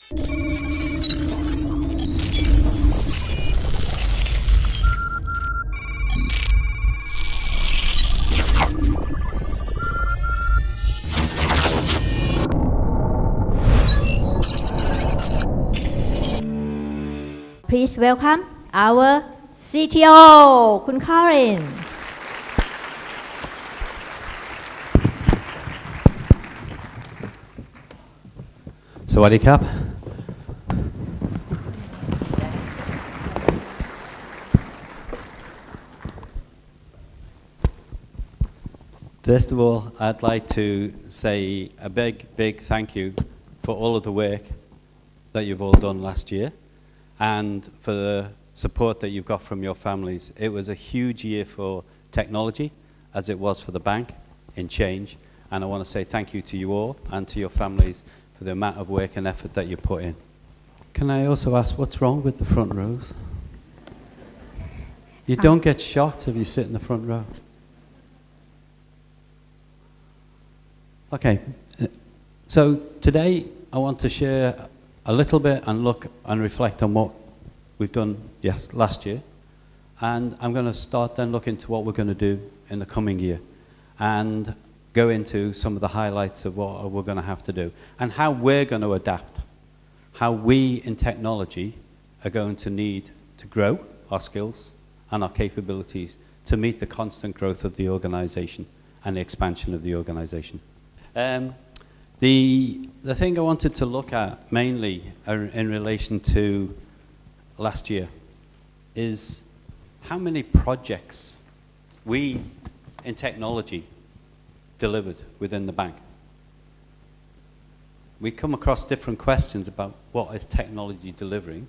Please welcome our CTO คุณ Karen Sawadee Krap. First of all, I'd like to say a big thank you for all of the work that you've all done last year and for the support that you've got from your families. It was a huge year for technology, as it was for the bank in change, and I want to say thank you to you all and to your families for the amount of work and effort that you put in. Can I also ask what's wrong with the front rows? You don't get shot if you sit in the front row. Okay, so today I want to share a little bit and look and reflect on what we've done last year, and I'm going to start then look into what we're going to do in the coming year and go into some of the highlights of what we're going to have to do and how we're going to adapt, how we in technology are going to need to grow our skills and our capabilities to meet the constant growth of the organization and the expansion of the organization. The thing I wanted to look at mainly in relation to last year is how many projects we in technology delivered within the bank. We come across different questions about what is technology delivering.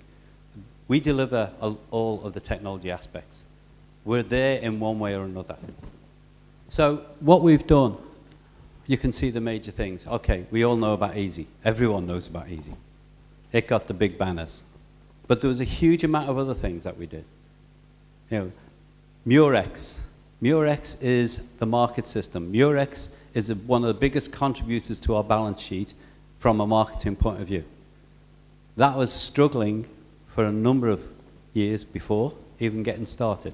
We deliver all of the technology aspects. We're there in one way or another. So what we've done, you can see the major things. Okay, we all know about Easy. Everyone knows about Easy. It got the big banners. But there was a huge amount of other things that we did. You know, Murex. Murex is the market system. Murex is one of the biggest contributors to our balance sheet from a marketing point of view. That was struggling for a number of years before even getting started.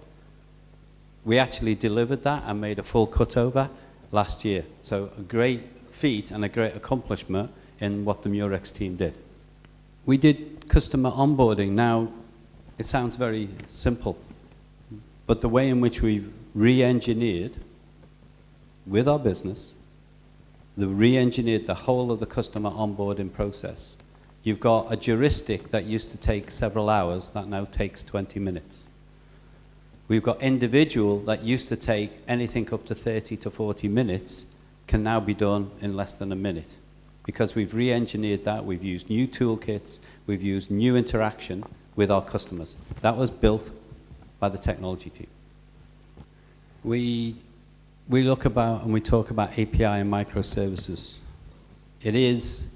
We actually delivered that and made a full cutover last year. So a great feat and a great accomplishment in what the Murex team did. We did customer onboarding. Now, it sounds very simple, but the way in which we've re-engineered with our business, re-engineered the whole of the customer onboarding process. You've got a juristic that used to take several hours that now takes 20 minutes. We've got individual that used to take anything up to 30 to 40 minutes can now be done in less than a minute because we've re-engineered that. We've used new toolkits. We've used new interaction with our customers. That was built by the technology team. We look about and we talk about API and microservices. It is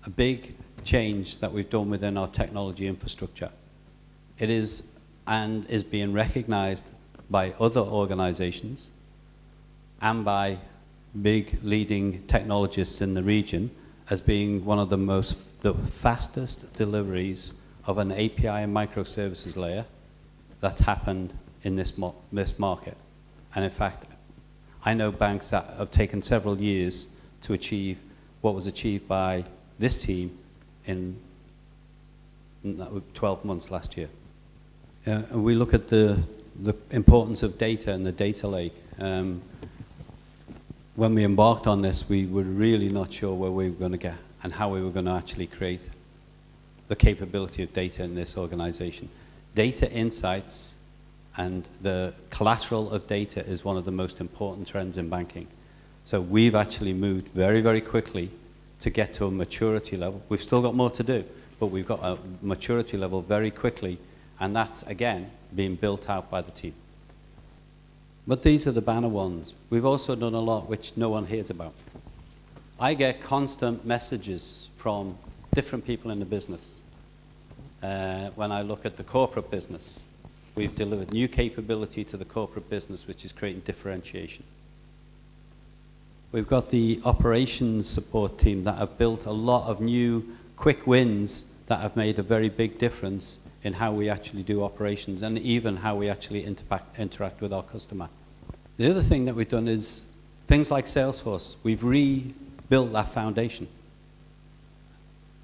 a big change that we've done within our technology infrastructure. It is and is being recognized by other organizations and by big leading technologists in the region as being one of the fastest deliveries of an API and microservices layer that's happened in this market. And in fact, I know banks that have taken several years to achieve what was achieved by this team in 12 months last year. And we look at the importance of data and the data lake. When we embarked on this, we were really not sure where we were going to get and how we were going to actually create the capability of data in this organization. Data insights and the collateral of data is one of the most important trends in banking. So we've actually moved very, very quickly to get to a maturity level. We've still got more to do, but we've got a maturity level very quickly, and that's, again, being built out by the team. But these are the banner ones. We've also done a lot which no one hears about. I get constant messages from different people in the business. When I look at the corporate business, we've delivered new capability to the corporate business, which is creating differentiation. We've got the operations support team that have built a lot of new quick wins that have made a very big difference in how we actually do operations and even how we actually interact with our customer. The other thing that we've done is things like Salesforce. We've rebuilt that foundation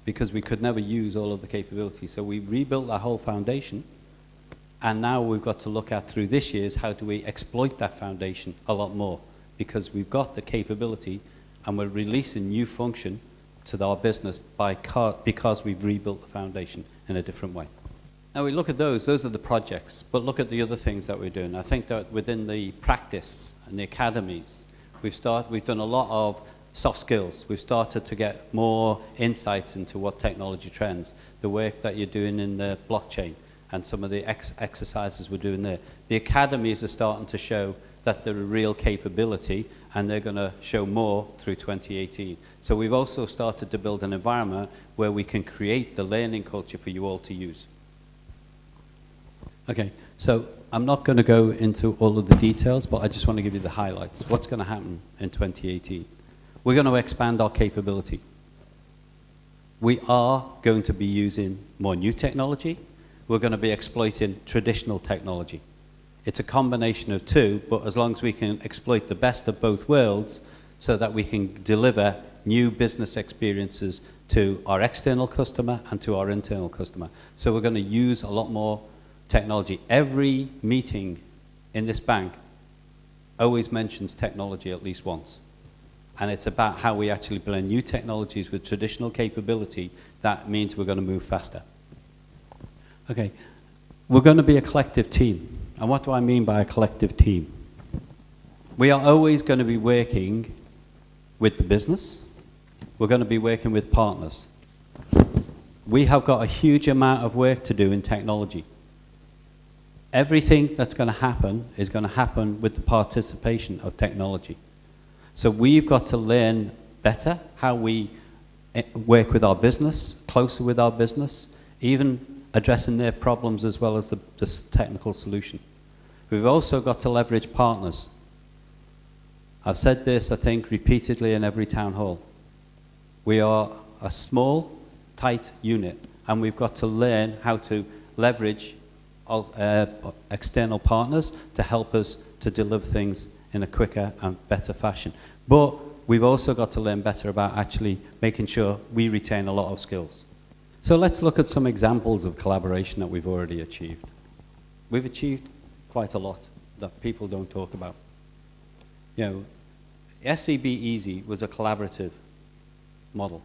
because we could never use all of the capabilities. So we rebuilt that whole foundation, and now we've got to look at through this year's how do we exploit that foundation a lot more, because we've got the capability and we're releasing new function to our business because we've rebuilt the foundation in a different way. Now we look at those are the projects, but look at the other things that we're doing. I think that within the practice and the academies, we've done a lot of soft skills. We've started to get more insights into what technology trends, the work that you're doing in the blockchain, and some of the exercises we're doing there. The academies are starting to show that they're a real capability, and they're going to show more through 2018. So we've also started to build an environment where we can create the learning culture for you all to use. Okay, so I'm not going to go into all of the details, but I just want to give you the highlights. What's going to happen in 2018? We're going to expand our capability. We are going to be using more new technology. We're going to be exploiting traditional technology. It's a combination of two, but as long as we can exploit the best of both worlds so that we can deliver new business experiences to our external customer and to our internal customer. So we're going to use a lot more technology. Every meeting in this bank always mentions technology at least once. And it's about how we actually blend new technologies with traditional capability. That means we're going to move faster. Okay, we're going to be a collective team. And what do I mean by a collective team? We are always going to be working with the business. We're going to be working with partners. We have got a huge amount of work to do in technology. Everything that's going to happen is going to happen with the participation of technology. So we've got to learn better how we work with our business, closer with our business, even addressing their problems as well as the technical solution. We've also got to leverage partners. I've said this, I think, repeatedly in every town hall. We are a small, tight unit, and we've got to learn how to leverage external partners to help us to deliver things in a quicker and better fashion. But we've also got to learn better about actually making sure we retain a lot of skills. So let's look at some examples of collaboration that we've already achieved. We've achieved quite a lot that people don't talk about. You know, SCB Easy was a collaborative model.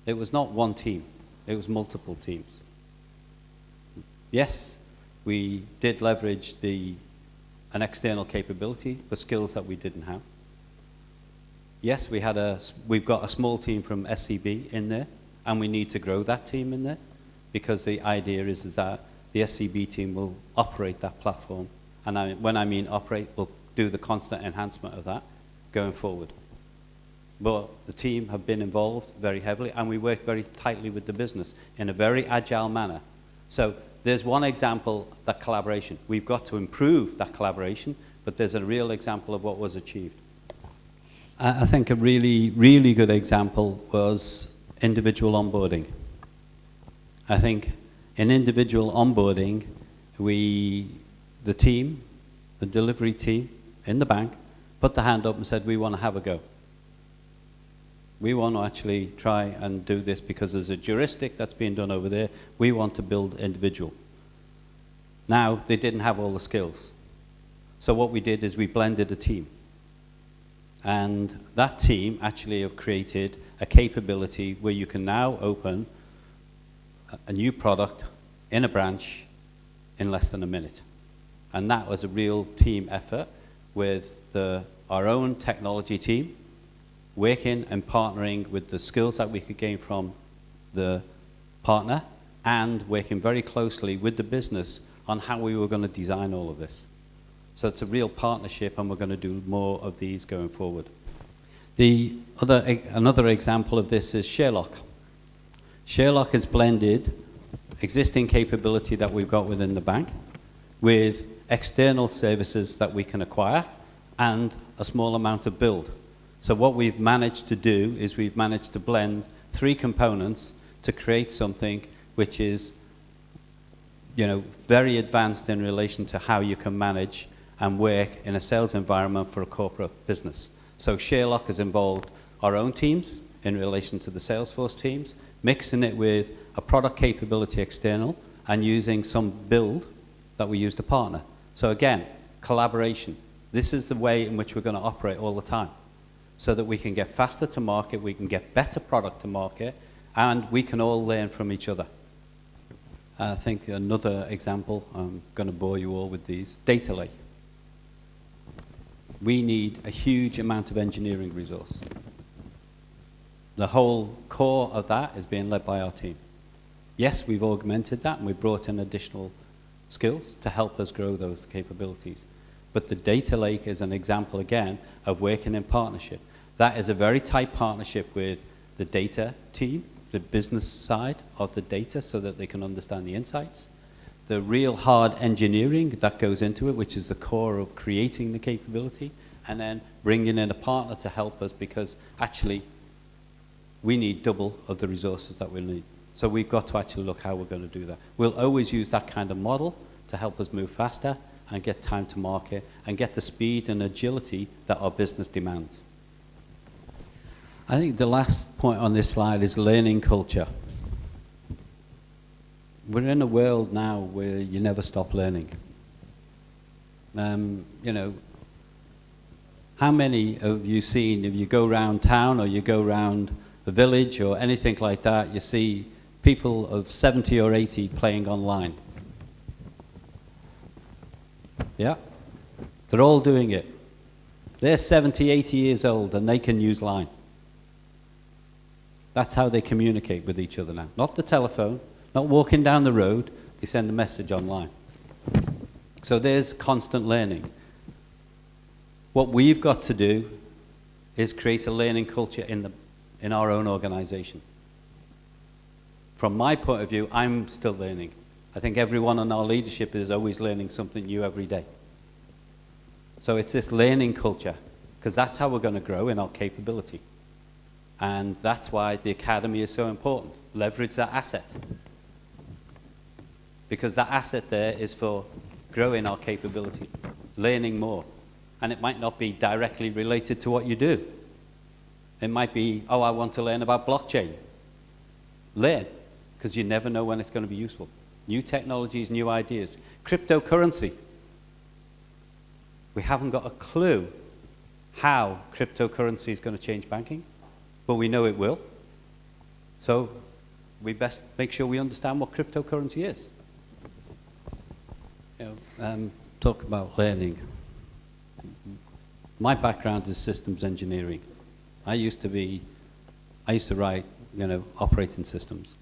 It was not one team, it was multiple teams. Yes, we did leverage an external capability for skills that we didn't have. Yes, we've got a small team from SCB in there, and we need to grow that team in there, because the idea is that the SCB team will operate that platform. And when I mean operate, we'll do the constant enhancement of that going forward. But the team have been involved very heavily, and we work very tightly with the business in a very agile manner. So there's one example, that collaboration. We've got to improve that collaboration, but there's a real example of what was achieved. I think a really, really good example was individual onboarding. I think in individual onboarding, the team, the delivery team in the bank, put the hand up and said, we want to have a go. We want to actually try and do this because there's a heuristic that's being done over there. We want to build individual. Now, they didn't have all the skills. So what we did is we blended a team. And that team actually have created a capability where you can now open a new product in a branch in less than a minute. And that was a real team effort with our own technology team, working and partnering with the skills that we could gain from the partner, and working very closely with the business on how we were going to design all of this. So it's a real partnership, and we're going to do more of these going forward. Another example of this is Sherlock. Sherlock has blended existing capability that we've got within the bank with external services that we can acquire and a small amount of build. So what we've managed to do is we've managed to blend three components to create something which is, you know, very advanced in relation to how you can manage and work in a sales environment for a corporate business. So Sherlock has involved our own teams in relation to the Salesforce teams, mixing it with a product capability external and using some build that we use to partner. So again, collaboration. This is the way in which we're going to operate all the time, so that we can get faster to market, we can get better product to market, and we can all learn from each other. I think another example, I'm going to bore you all with these, data lake. We need a huge amount of engineering resource. The whole core of that is being led by our team. Yes, we've augmented that and we've brought in additional skills to help us grow those capabilities. But the data lake is an example, again, of working in partnership. That is a very tight partnership with the data team, the business side of the data, so that they can understand the insights. The real hard engineering that goes into it, which is the core of creating the capability, and then bringing in a partner to help us, because actually we need double of the resources that we need. So we've got to actually look how we're going to do that. We'll always use that kind of model to help us move faster and get time to market and get the speed and agility that our business demands. I think the last point on this slide is learning culture. We're in a world now where you never stop learning. You know, how many of you seen, if you go around town or you go around the village or anything like that, you see people of 70 or 80 playing online? Yeah? They're all doing it. They're 70, 80 years old and they can use Line. That's how they communicate with each other now. Not the telephone, not walking down the road, they send a message online. So there's constant learning. What we've got to do is create a learning culture in our own organization. From my point of view, I'm still learning. I think everyone in our leadership is always learning something new every day. So it's this learning culture, because that's how we're going to grow in our capability. And that's why the academy is so important. Leverage that asset. Because that asset there is for growing our capability, learning more. And it might not be directly related to what you do. It might be, oh, I want to learn about blockchain. Learn, because you never know when it's going to be useful. New technologies, new ideas. Cryptocurrency. We haven't got a clue how cryptocurrency is going to change banking, but we know it will. So we best make sure we understand what cryptocurrency is. You know, talk about learning. My background is systems engineering. I used to write, you know, operating systems.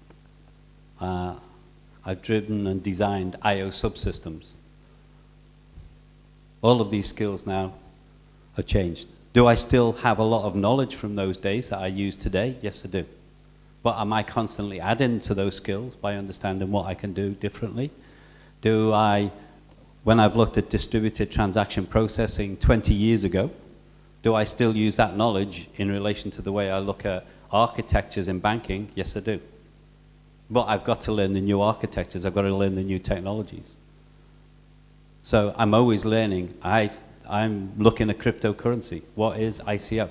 I've driven and designed I/O subsystems. All of these skills now have changed. Do I still have a lot of knowledge from those days that I use today? Yes, I do. But am I constantly adding to those skills by understanding what I can do differently? Do I, when I've looked at distributed transaction processing 20 years ago, do I still use that knowledge in relation to the way I look at architectures in banking? Yes, I do. But I've got to learn the new architectures. I've got to learn the new technologies. So I'm always learning. I'm looking at cryptocurrency. What is ICO?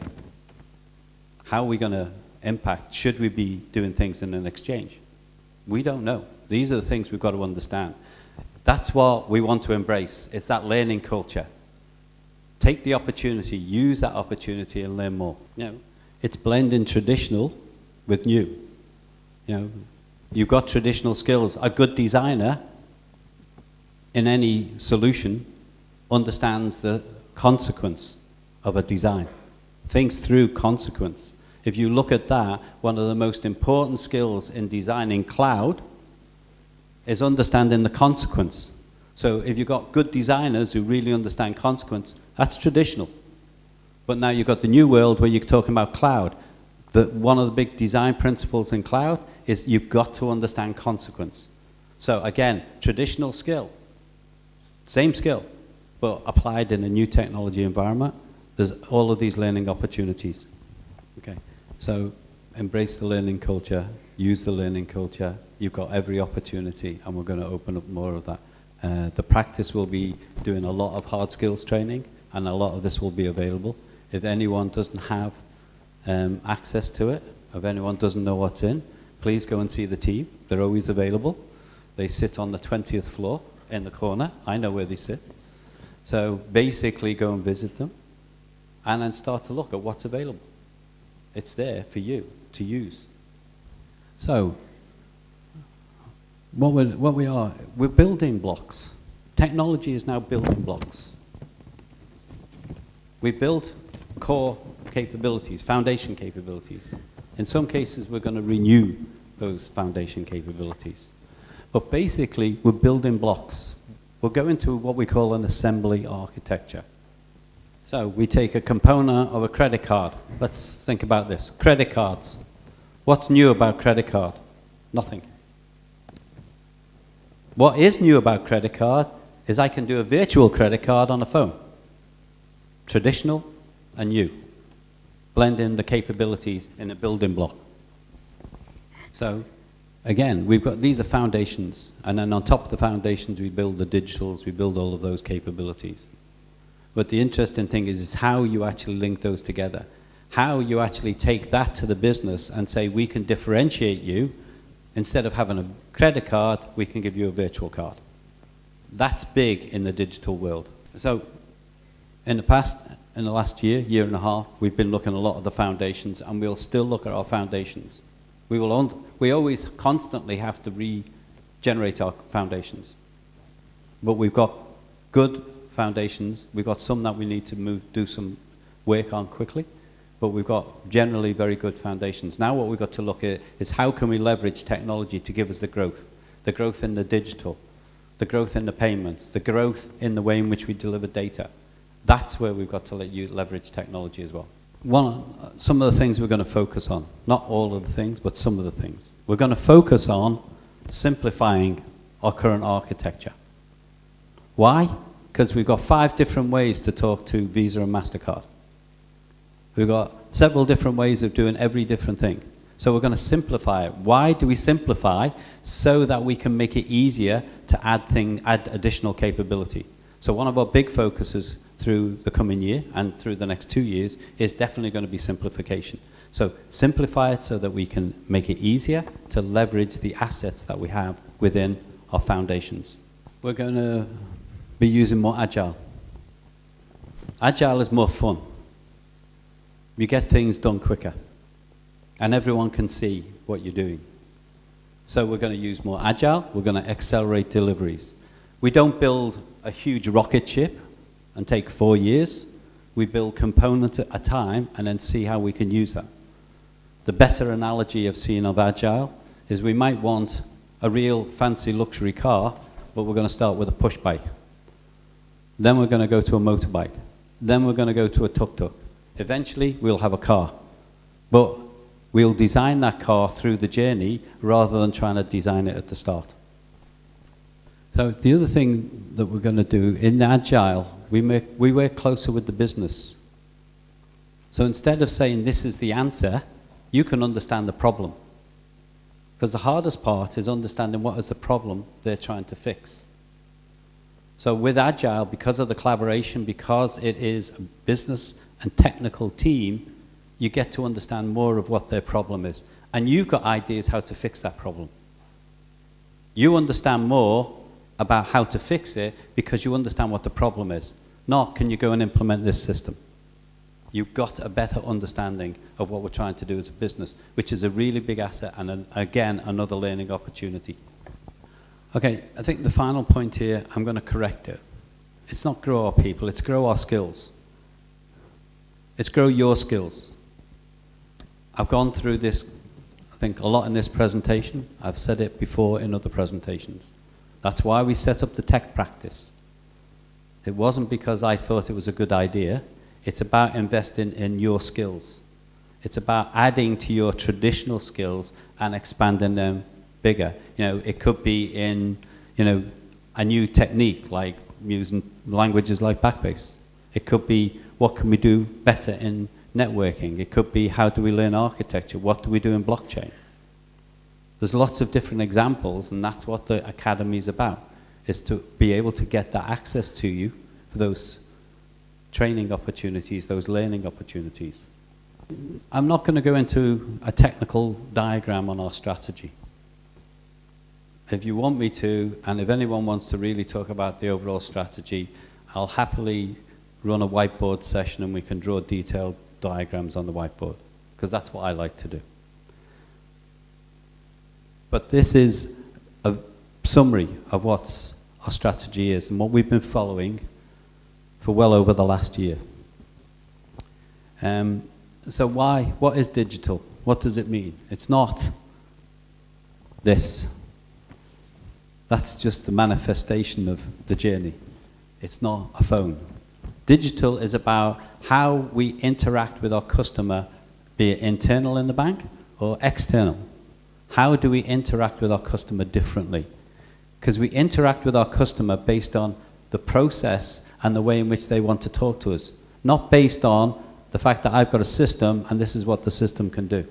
How are we going to impact? Should we be doing things in an exchange? We don't know. These are the things we've got to understand. That's what we want to embrace. It's that learning culture. Take the opportunity, use that opportunity and learn more. You know, it's blending traditional with new. You know, you've got traditional skills. A good designer in any solution understands the consequence of a design, thinks through consequence. If you look at that, one of the most important skills in designing cloud is understanding the consequence. So if you've got good designers who really understand consequence, that's traditional. But now you've got the new world where you're talking about cloud. One of the big design principles in cloud is you've got to understand consequence. So again, traditional skill, same skill, but applied in a new technology environment. There's all of these learning opportunities. Okay, so embrace the learning culture, use the learning culture, you've got every opportunity, and we're going to open up more of that. The practice will be doing a lot of hard skills training, and a lot of this will be available. If anyone doesn't have access to it, if anyone doesn't know what's in, please go and see the team. They're always available. They sit on the 20th floor in the corner. I know where they sit. So basically go and visit them and then start to look at what's available. It's there for you to use. So we're building blocks. Technology is now building blocks. We built core capabilities, foundation capabilities. In some cases, we're going to renew those foundation capabilities. But basically, we're building blocks. We'll go into what we call an assembly architecture. So we take a component of a credit card. Let's think about this. Credit cards. What's new about credit card? Nothing. What is new about credit card is I can do a virtual credit card on a phone. Traditional and new. Blend in the capabilities in a building block. So again, we've got, these are foundations, and then on top of the foundations we build the digitals, we build all of those capabilities. But the interesting thing is how you actually link those together. How you actually take that to the business and say, we can differentiate you. Instead of having a credit card, we can give you a virtual card. That's big in the digital world. So in the past, in the last year and a half, we've been looking at a lot of the foundations, and we'll still look at our foundations. We always constantly have to regenerate our foundations. But we've got good foundations. We've got some that we need to do some work on quickly. But we've got generally very good foundations. Now what we've got to look at is how can we leverage technology to give us the growth in the digital, the growth in the payments, the growth in the way in which we deliver data. That's where we've got to let you leverage technology as well. Some of the things we're going to focus on, not all of the things, but some of the things. We're going to focus on simplifying our current architecture. Why? Because we've got 5 different ways to talk to Visa and MasterCard. We've got several different ways of doing every different thing. So we're going to simplify it. Why do we simplify? So that we can make it easier to add additional capability. So one of our big focuses through the coming year and through the next 2 years is definitely going to be simplification. So simplify it so that we can make it easier to leverage the assets that we have within our foundations. We're going to be using more Agile. Agile is more fun. You get things done quicker, and everyone can see what you're doing. So we're going to use more Agile. We're going to accelerate deliveries. We don't build a huge rocket ship and take 4 years. We build components at a time and then see how we can use that. The better analogy of seeing of Agile is we might want a real fancy luxury car, but we're going to start with a push bike. Then we're going to go to a motorbike. Then we're going to go to a tuk-tuk. Eventually, we'll have a car. But we'll design that car through the journey rather than trying to design it at the start. So the other thing that we're going to do in Agile, we work closer with the business. So instead of saying this is the answer, you can understand the problem. Because the hardest part is understanding what is the problem they're trying to fix. So with Agile, because of the collaboration, because it is a business and technical team, you get to understand more of what their problem is. And you've got ideas how to fix that problem. You understand more about how to fix it because you understand what the problem is. Not, can you go and implement this system? You've got a better understanding of what we're trying to do as a business, which is a really big asset and, again, another learning opportunity. Okay, I think the final point here, I'm going to correct it. It's not grow our people, it's grow our skills. It's grow your skills. I've gone through this, I think, a lot in this presentation. I've said it before in other presentations. That's why we set up the tech practice. It wasn't because I thought it was a good idea. It's about investing in your skills. It's about adding to your traditional skills and expanding them bigger. You know, it could be in, you know, a new technique like using languages like Backbase. It could be what can we do better in networking. It could be how do we learn architecture? What do we do in blockchain? There's lots of different examples, and that's what the academy is about, is to be able to get that access to you for those training opportunities, those learning opportunities. I'm not going to go into a technical diagram on our strategy. If you want me to, and if anyone wants to really talk about the overall strategy, I'll happily run a whiteboard session and we can draw detailed diagrams on the whiteboard, because that's what I like to do. But this is a summary of what our strategy is and what we've been following for well over the last year. So what is digital? What does it mean? It's not this. That's just the manifestation of the journey. It's not a phone. Digital is about how we interact with our customer, be it internal in the bank or external. How do we interact with our customer differently? Because we interact with our customer based on the process and the way in which they want to talk to us, not based on the fact that I've got a system and this is what the system can do.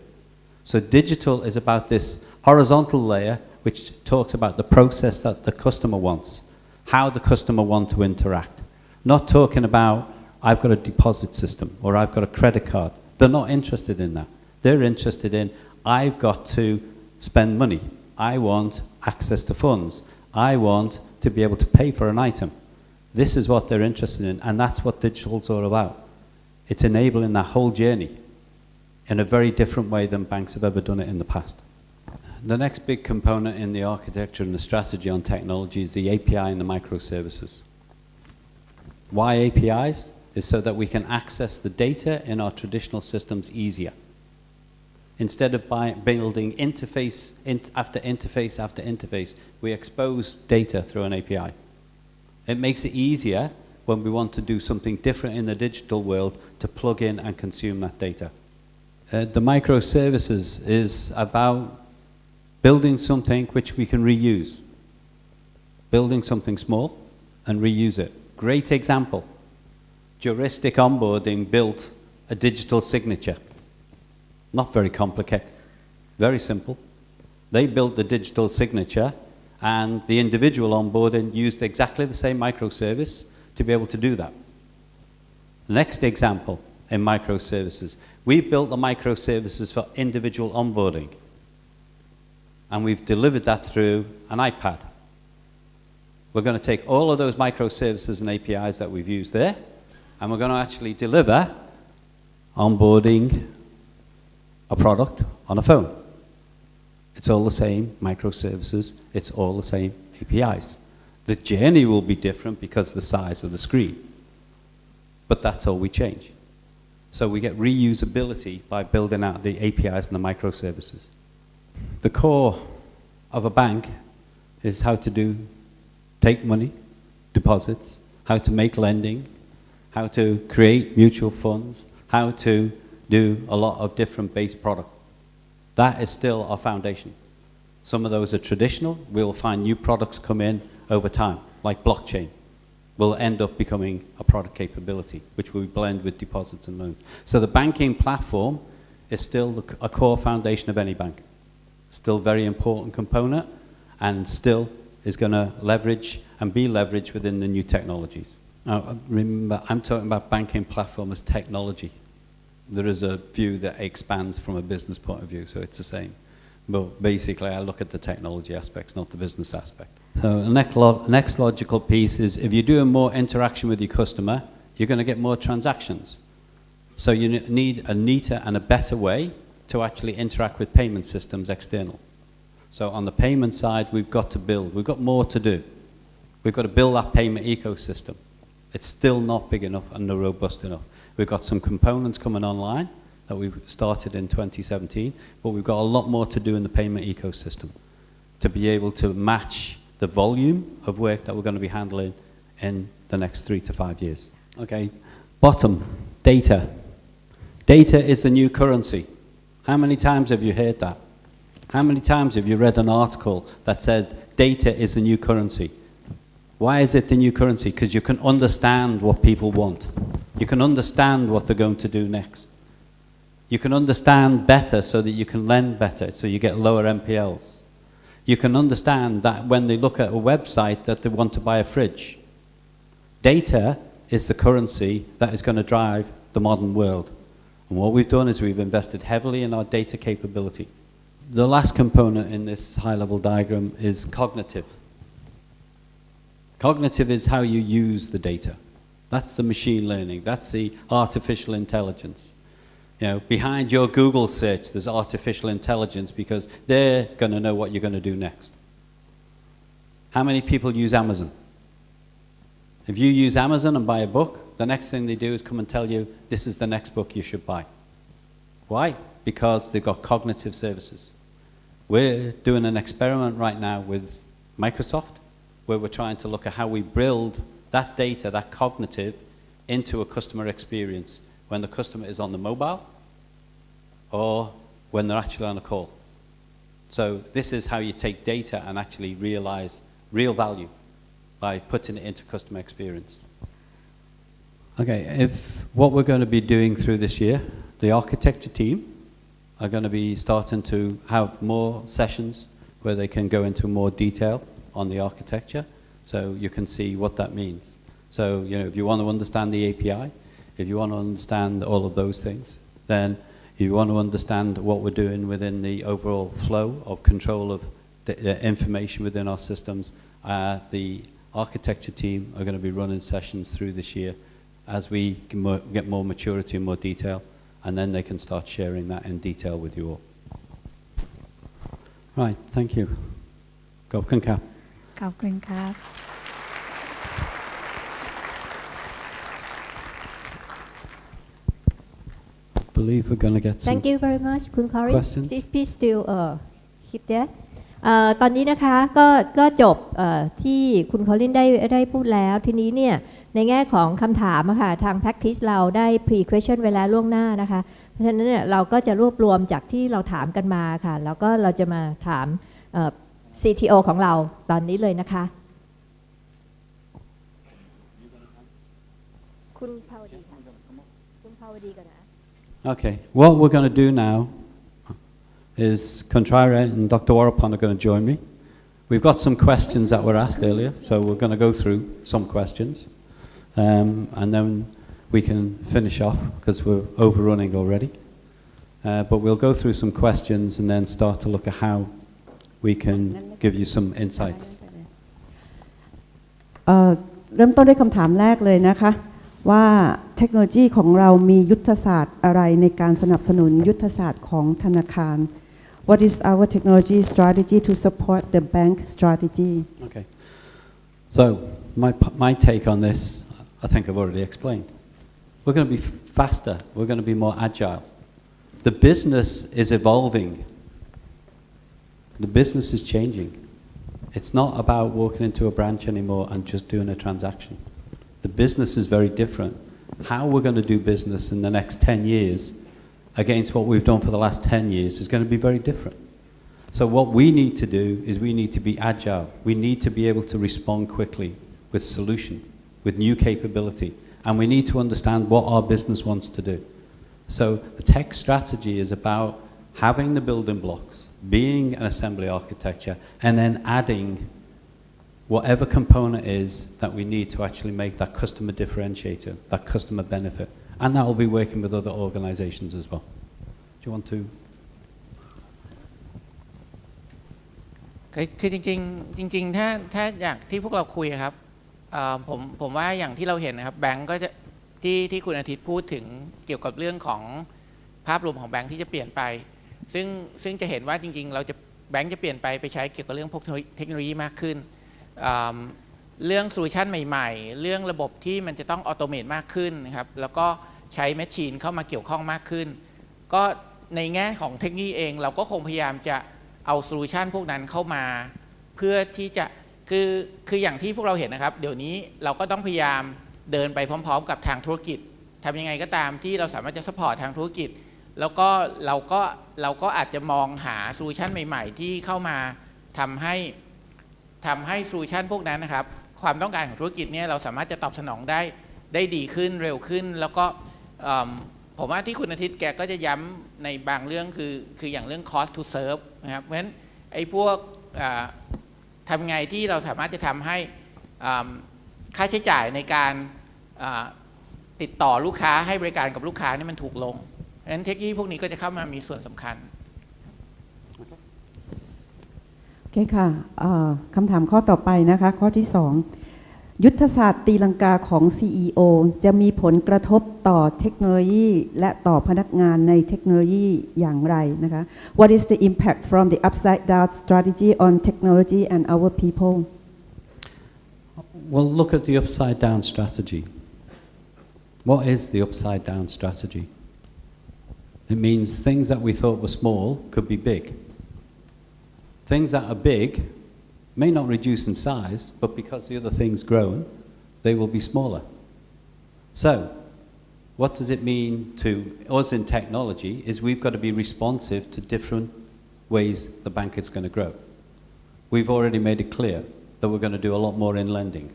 So digital is about this horizontal layer which talks about the process that the customer wants, how the customer wants to interact. Not talking about, I've got a deposit system or I've got a credit card. They're not interested in that. They're interested in, I've got to spend money. I want access to funds. I want to be able to pay for an item. This is what they're interested in, and that's what digital's all about. It's enabling that whole journey in a very different way than banks have ever done it in the past. The next big component in the architecture and the strategy on technology is the API and the microservices. Why APIs? Is so that we can access the data in our traditional systems easier. Instead of building interface after interface after interface, we expose data through an API. It makes it easier when we want to do something different in the digital world to plug in and consume that data. The microservices is about building something which we can reuse. Building something small and reuse it. Great example. Juristic Onboarding built a digital signature. Not very complicated, very simple. They built the digital signature and the individual onboarding used exactly the same microservice to be able to do that. Next example in microservices. We built the microservices for individual onboarding. And we've delivered that through an iPad. We're going to take all of those microservices and APIs that we've used there, and we're going to actually deliver onboarding a product on a phone. It's all the same microservices, it's all the same APIs. The journey will be different because of the size of the screen, but that's all we change. So we get reusability by building out the APIs and the microservices. The core of a bank is how to take money, deposits, how to make lending, how to create mutual funds, how to do a lot of different base product. That is still our foundation. Some of those are traditional. We'll find new products come in over time, like blockchain. Will end up becoming a product capability, which we blend with deposits and loans. So the banking platform is still a core foundation of any bank. Still a very important component, and still is going to leverage and be leveraged within the new technologies. Now, remember, I'm talking about banking platform as technology. There is a view that expands from a business point of view, so it's the same. But basically, I look at the technology aspects, not the business aspect. So the next logical piece is if you're doing more interaction with your customer, you're going to get more transactions. So you need a neater and a better way to actually interact with payment systems external. So on the payment side, we've got to build. We've got more to do. We've got to build that payment ecosystem. It's still not big enough and not robust enough. We've got some components coming online that we've started in 2017, but we've got a lot more to do in the payment ecosystem to be able to match the volume of work that we're going to be handling in the next 3 to 5 years. Okay, bottom, data. Data is the new currency. How many times have you heard that? How many times have you read an article that said data is the new currency? Why is it the new currency? Because you can understand what people want. You can understand what they're going to do next. You can understand better so that you can lend better, so you get lower NPLs. you can understand that when they look at a website that they want to buy a fridge. Data is the currency that is going to drive the modern world. And what we've done is we've invested heavily in our data capability. The last component in this high-level diagram is cognitive. Cognitive is how you use the data. That's the machine learning. That's the artificial intelligence. You know, behind your Google search, there's artificial intelligence because they're going to know what you're going to do next. How many people use Amazon? If you use Amazon and buy a book, the next thing they do is come and tell you, this is the next book you should buy. Why? Because they've got cognitive services. We're doing an experiment right now with Microsoft, where we're trying to look at how we build that data, that cognitive, into a customer experience when the customer is on the mobile or when they're actually on a call. So this is how you take data and actually realize real value by putting it into customer experience. Okay, if what we're going to be doing through this year, the architecture team are going to be starting to have more sessions where they can go into more detail on the architecture, so you can see what that means. So, you know, if you want to understand the API, if you want to understand all of those things, then if you want to understand what we're doing within the overall flow of control of the information within our systems, the architecture team are going to be running sessions through this year as we get more maturity and more detail, and then they can start sharing that in detail with you all. Right, thank you. ขอบคุณครับ ขอบคุณครับ believe we're going to get some Thank you very much คุณ Corin questions. Please still keep there ตอนนี้นะคะก็จบที่คุณ Corin ได้พูดแล้วทีนี้เนี่ยในแง่ของคำถามอะค่ะทาง practice เราได้ pre question เวลาล่วงหน้านะคะเพราะฉะนั้นเนี่ยเราก็จะรวบรวมจากที่เราถามกันมาค่ะแล้วก็เราจะมาถามCTO ของเราตอนนี้เลยนะคะคุณภาวดีค่ะคุณภาวดีก่อนนะ Okay, what we're going to do now is Contraria and Dr. Warapon are going to join me. We've got some questions that were asked earlier, so we're going to go through some questions. And then we can finish off because we're overrunning already. But we'll go through some questions and then start to look at how we can give you some insights. เริ่มต้นด้วยคำถามแรกเลยนะคะว่าเทคโนโลยีของเรามียุทธศาสตร์อะไรในการสนับสนุนยุทธศาสตร์ของธนาคาร What is our technology strategy to support the bank strategy? Okay. So my take on this, I think I've already explained. We're going to be faster. We're going to be more agile. The business is evolving. The business is changing. It's not about walking into a branch anymore and just doing a transaction. The business is very different. How we're going to do business in the next 10 years against what we've done for the last 10 years is going to be very different. So what we need to do is we need to be agile. We need to be able to respond quickly with solution, with new capability, and we need to understand what our business wants to do. So the tech strategy is about having the building blocks, being an assembly architecture, and then adding whatever component is that we need to actually make that customer differentiator, that customer benefit. And that will be working with other organizations as well. Do you want to? คือจริงถ้าอย่างที่พวกเราคุยครับผมว่าอย่างที่เราเห็นนะครับแบงก์ก็จะที่คุณอาทิตย์พูดถึงเกี่ยวกับเรื่องของภาพรวมของแบงก์ที่จะเปลี่ยนไปซึ่งจะเห็นว่าจริงๆเราจะแบงก์จะเปลี่ยนไปใช้เกี่ยวกับเรื่องพวกเทคโนโลยีมากขึ้นเรื่องโซลูชันใหม่ๆเรื่องระบบที่มันจะต้องออโตเมตมากขึ้นนะครับแล้วก็ใช้แมชชีนเข้ามาเกี่ยวข้องมากขึ้นก็ในแง่ของเทคโนโลยีเองเราก็คงพยายามจะเอาโซลูชันพวกนั้นเข้ามาเพื่อที่จะคืออย่างที่พวกเราเห็นนะครับเดี๋ยวนี้เราก็ต้องพยายามเดินไปพร้อมๆกับทางธุรกิจทำยังไงก็ตามที่เราสามารถจะซัพพอร์ตทางธุรกิจแล้วก็เราก็อาจจะมองหาโซลูชันใหม่ๆที่เข้ามาทำให้โซลูชันพวกนั้นนะครับความต้องการของธุรกิจเนี่ยเราสามารถจะตอบสนองได้ดีขึ้นเร็วขึ้นแล้วก็ผมว่าที่คุณอาทิตย์แกก็จะย้ำในบางเรื่องคืออย่างเรื่อง cost to serve นะครับเพราะฉะนั้นไอ้พวก อ่าทำไงที่เราสามารถจะทำให้ค่าใช้จ่ายในการติดต่อลูกค้าให้บริการกับลูกค้านี่มันถูกลงดังนั้นเทคโนโลยีพวกนี้ก็จะเข้ามามีส่วนสำคัญ โอเคค่ะคำถามข้อต่อไปนะคะข้อที่ 2 ยุทธศาสตร์ตีลังกาของ CEO จะมีผลกระทบต่อเทคโนโลยีและต่อพนักงานในเทคโนโลยีอย่างไรนะคะ What is the impact from the upside down strategy on technology and our people? Well, look at the upside down strategy. What is the upside down strategy? It means things that we thought were small could be big. Things that are big may not reduce in size, but because the other thing's grown, they will be smaller. So, what does it mean to us in technology is we've got to be responsive to different ways the bank is going to grow. We've already made it clear that we're going to do a lot more in lending,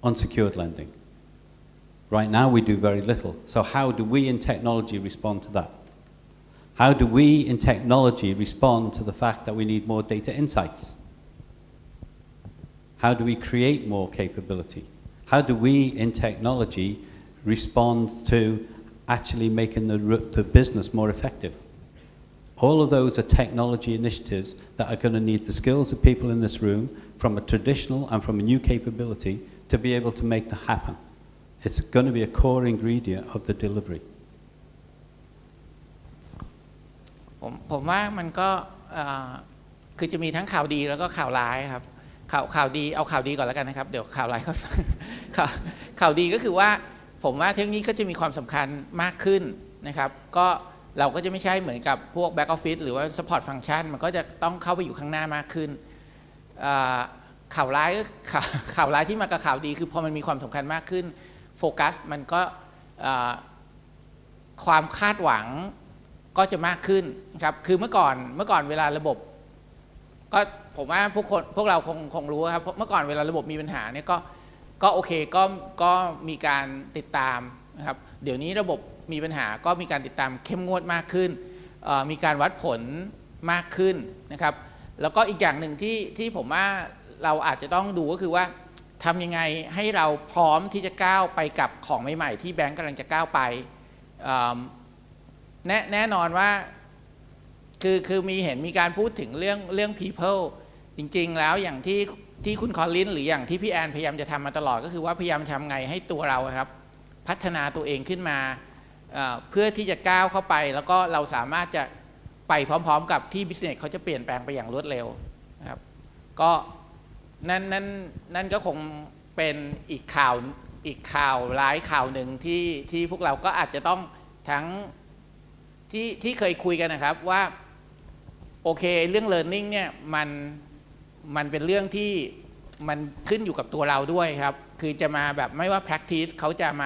unsecured lending. Right now we do very little. So how do we in technology respond to that? How do we in technology respond to the fact that we need more data insights? How do we create more capability? How do we in technology respond to actually making the business more effective? All of those are technology initiatives that are going to need the skills of people in this room from a traditional and from a new capability to be able to make that happen. It's going to be a core ingredient of the delivery. ผมว่ามันก็คือจะมีทั้งข่าวดีแล้วก็ข่าวร้ายครับข่าวดีเอาข่าวดีก่อนแล้วกันนะครับเดี๋ยวข่าวร้ายค่อยฟังข่าวดีก็คือว่าผมว่าเทคโนโลยีก็จะมีความสำคัญมากขึ้นนะครับก็เราก็จะไม่ใช่เหมือนกับพวก back office หรือว่า support function มันก็จะต้องเข้าไปอยู่ข้างหน้ามากขึ้นข่าวร้ายที่มากับข่าวดีคือพอมันมีความสำคัญมากขึ้นโฟกัสมันก็ความคาดหวังก็จะมากขึ้นนะครับคือเมื่อก่อนเวลาระบบก็ผมว่าพวกเราคงรู้ครับเมื่อก่อนเวลาระบบมีปัญหาเนี่ยก็โอเคก็มีการติดตามนะครับเดี๋ยวนี้ระบบมีปัญหาก็มีการติดตามเข้มงวดมากขึ้นมีการวัดผลมากขึ้นนะครับแล้วก็อีกอย่างหนึ่งที่ผมว่าเราอาจจะต้องดูก็คือว่าทำยังไงให้เราพร้อมที่จะก้าวไปกับของใหม่ๆที่แบงก์กำลังจะก้าวไปแน่นอนว่าคือมีการพูดถึงเรื่อง people จริงๆแล้วอย่างที่คุณคอลลินหรืออย่างที่พี่แอนพยายามจะทำมาตลอดก็คือว่าพยายามทำไงให้ตัวเราครับพัฒนาตัวเองขึ้นมาเพื่อที่จะก้าวเข้าไปแล้วก็เราสามารถจะไปพร้อมๆกับที่ business เขาจะเปลี่ยนแปลงไปอย่างรวดเร็วนะครับก็นั่นก็คงเป็นอีกข่าวร้ายข่าวหนึ่งที่พวกเราก็อาจจะต้องทั้งที่เคยคุยกันนะครับว่าโอเคเรื่อง learning เนี่ยมันเป็นเรื่องที่มันขึ้นอยู่กับตัวเราด้วยครับคือจะมาแบบไม่ว่า practice เขาจะม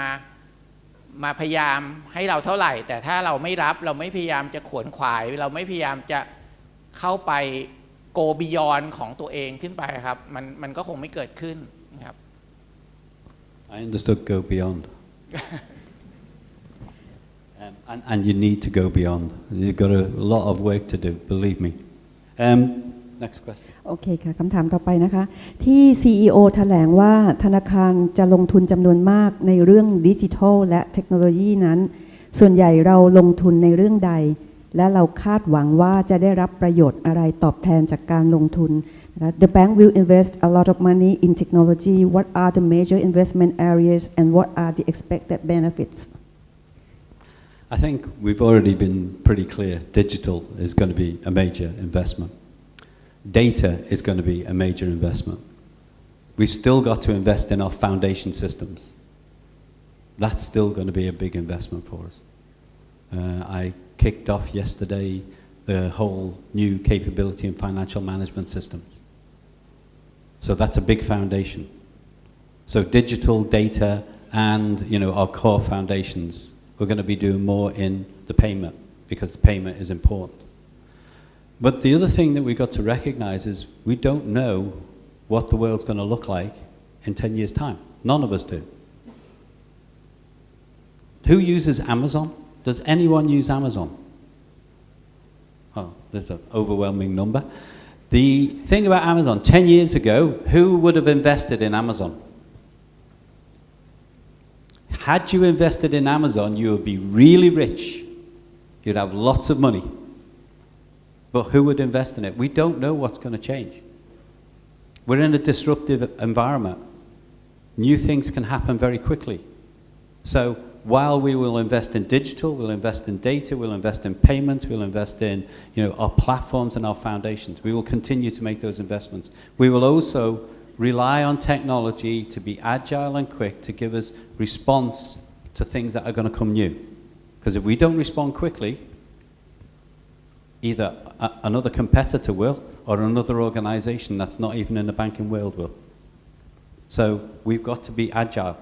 าพยายามให้เราเท่าไหร่แต่ถ้าเราไม่รับเราไม่พยายามจะขวนขวายเราไม่พยายามจะเข้าไป go beyond ของตัวเองขึ้นไปครับมันก็คงไม่เกิดขึ้นนะครับ I understood go beyond. And you need to go beyond. You've got a lot of work to do, believe me. Next question. โอเคค่ะคำถามต่อไปนะคะที่ CEO แถลงว่าธนาคารจะลงทุนจำนวนมากในเรื่องดิจิทัลและเทคโนโลยีนั้นส่วนใหญ่เราลงทุนในเรื่องใดและเราคาดหวังว่าจะได้รับประโยชน์อะไรตอบแทนจากการลงทุน The bank will invest a lot of money in technology. What are the major investment areas and what are the expected benefits? I think we've already been pretty clear. Digital is going to be a major investment. Data is going to be a major investment. We've still got to invest in our foundation systems. That's still going to be a big investment for us. I kicked off yesterday the whole new capability in financial management systems. So that's a big foundation. So digital, data, and our core foundations. We're going to be doing more in the payment because the payment is important. But the other thing that we've got to recognize is we don't know what the world's going to look like in 10 years' time. None of us do. Who uses Amazon? Does anyone use Amazon? Oh, there's an overwhelming number. The thing about Amazon, 10 years ago, who would have invested in Amazon? Had you invested in Amazon, you would be really rich. You'd have lots of money. But who would invest in it? We don't know what's going to change. We're in a disruptive environment. New things can happen very quickly. So while we will invest in digital, we'll invest in data, we'll invest in payments, we'll invest in our platforms and our foundations. We will continue to make those investments. We will also rely on technology to be agile and quick to give us response to things that are going to come new. Because if we don't respond quickly, either another competitor will or another organization that's not even in the banking world will. So we've got to be agile.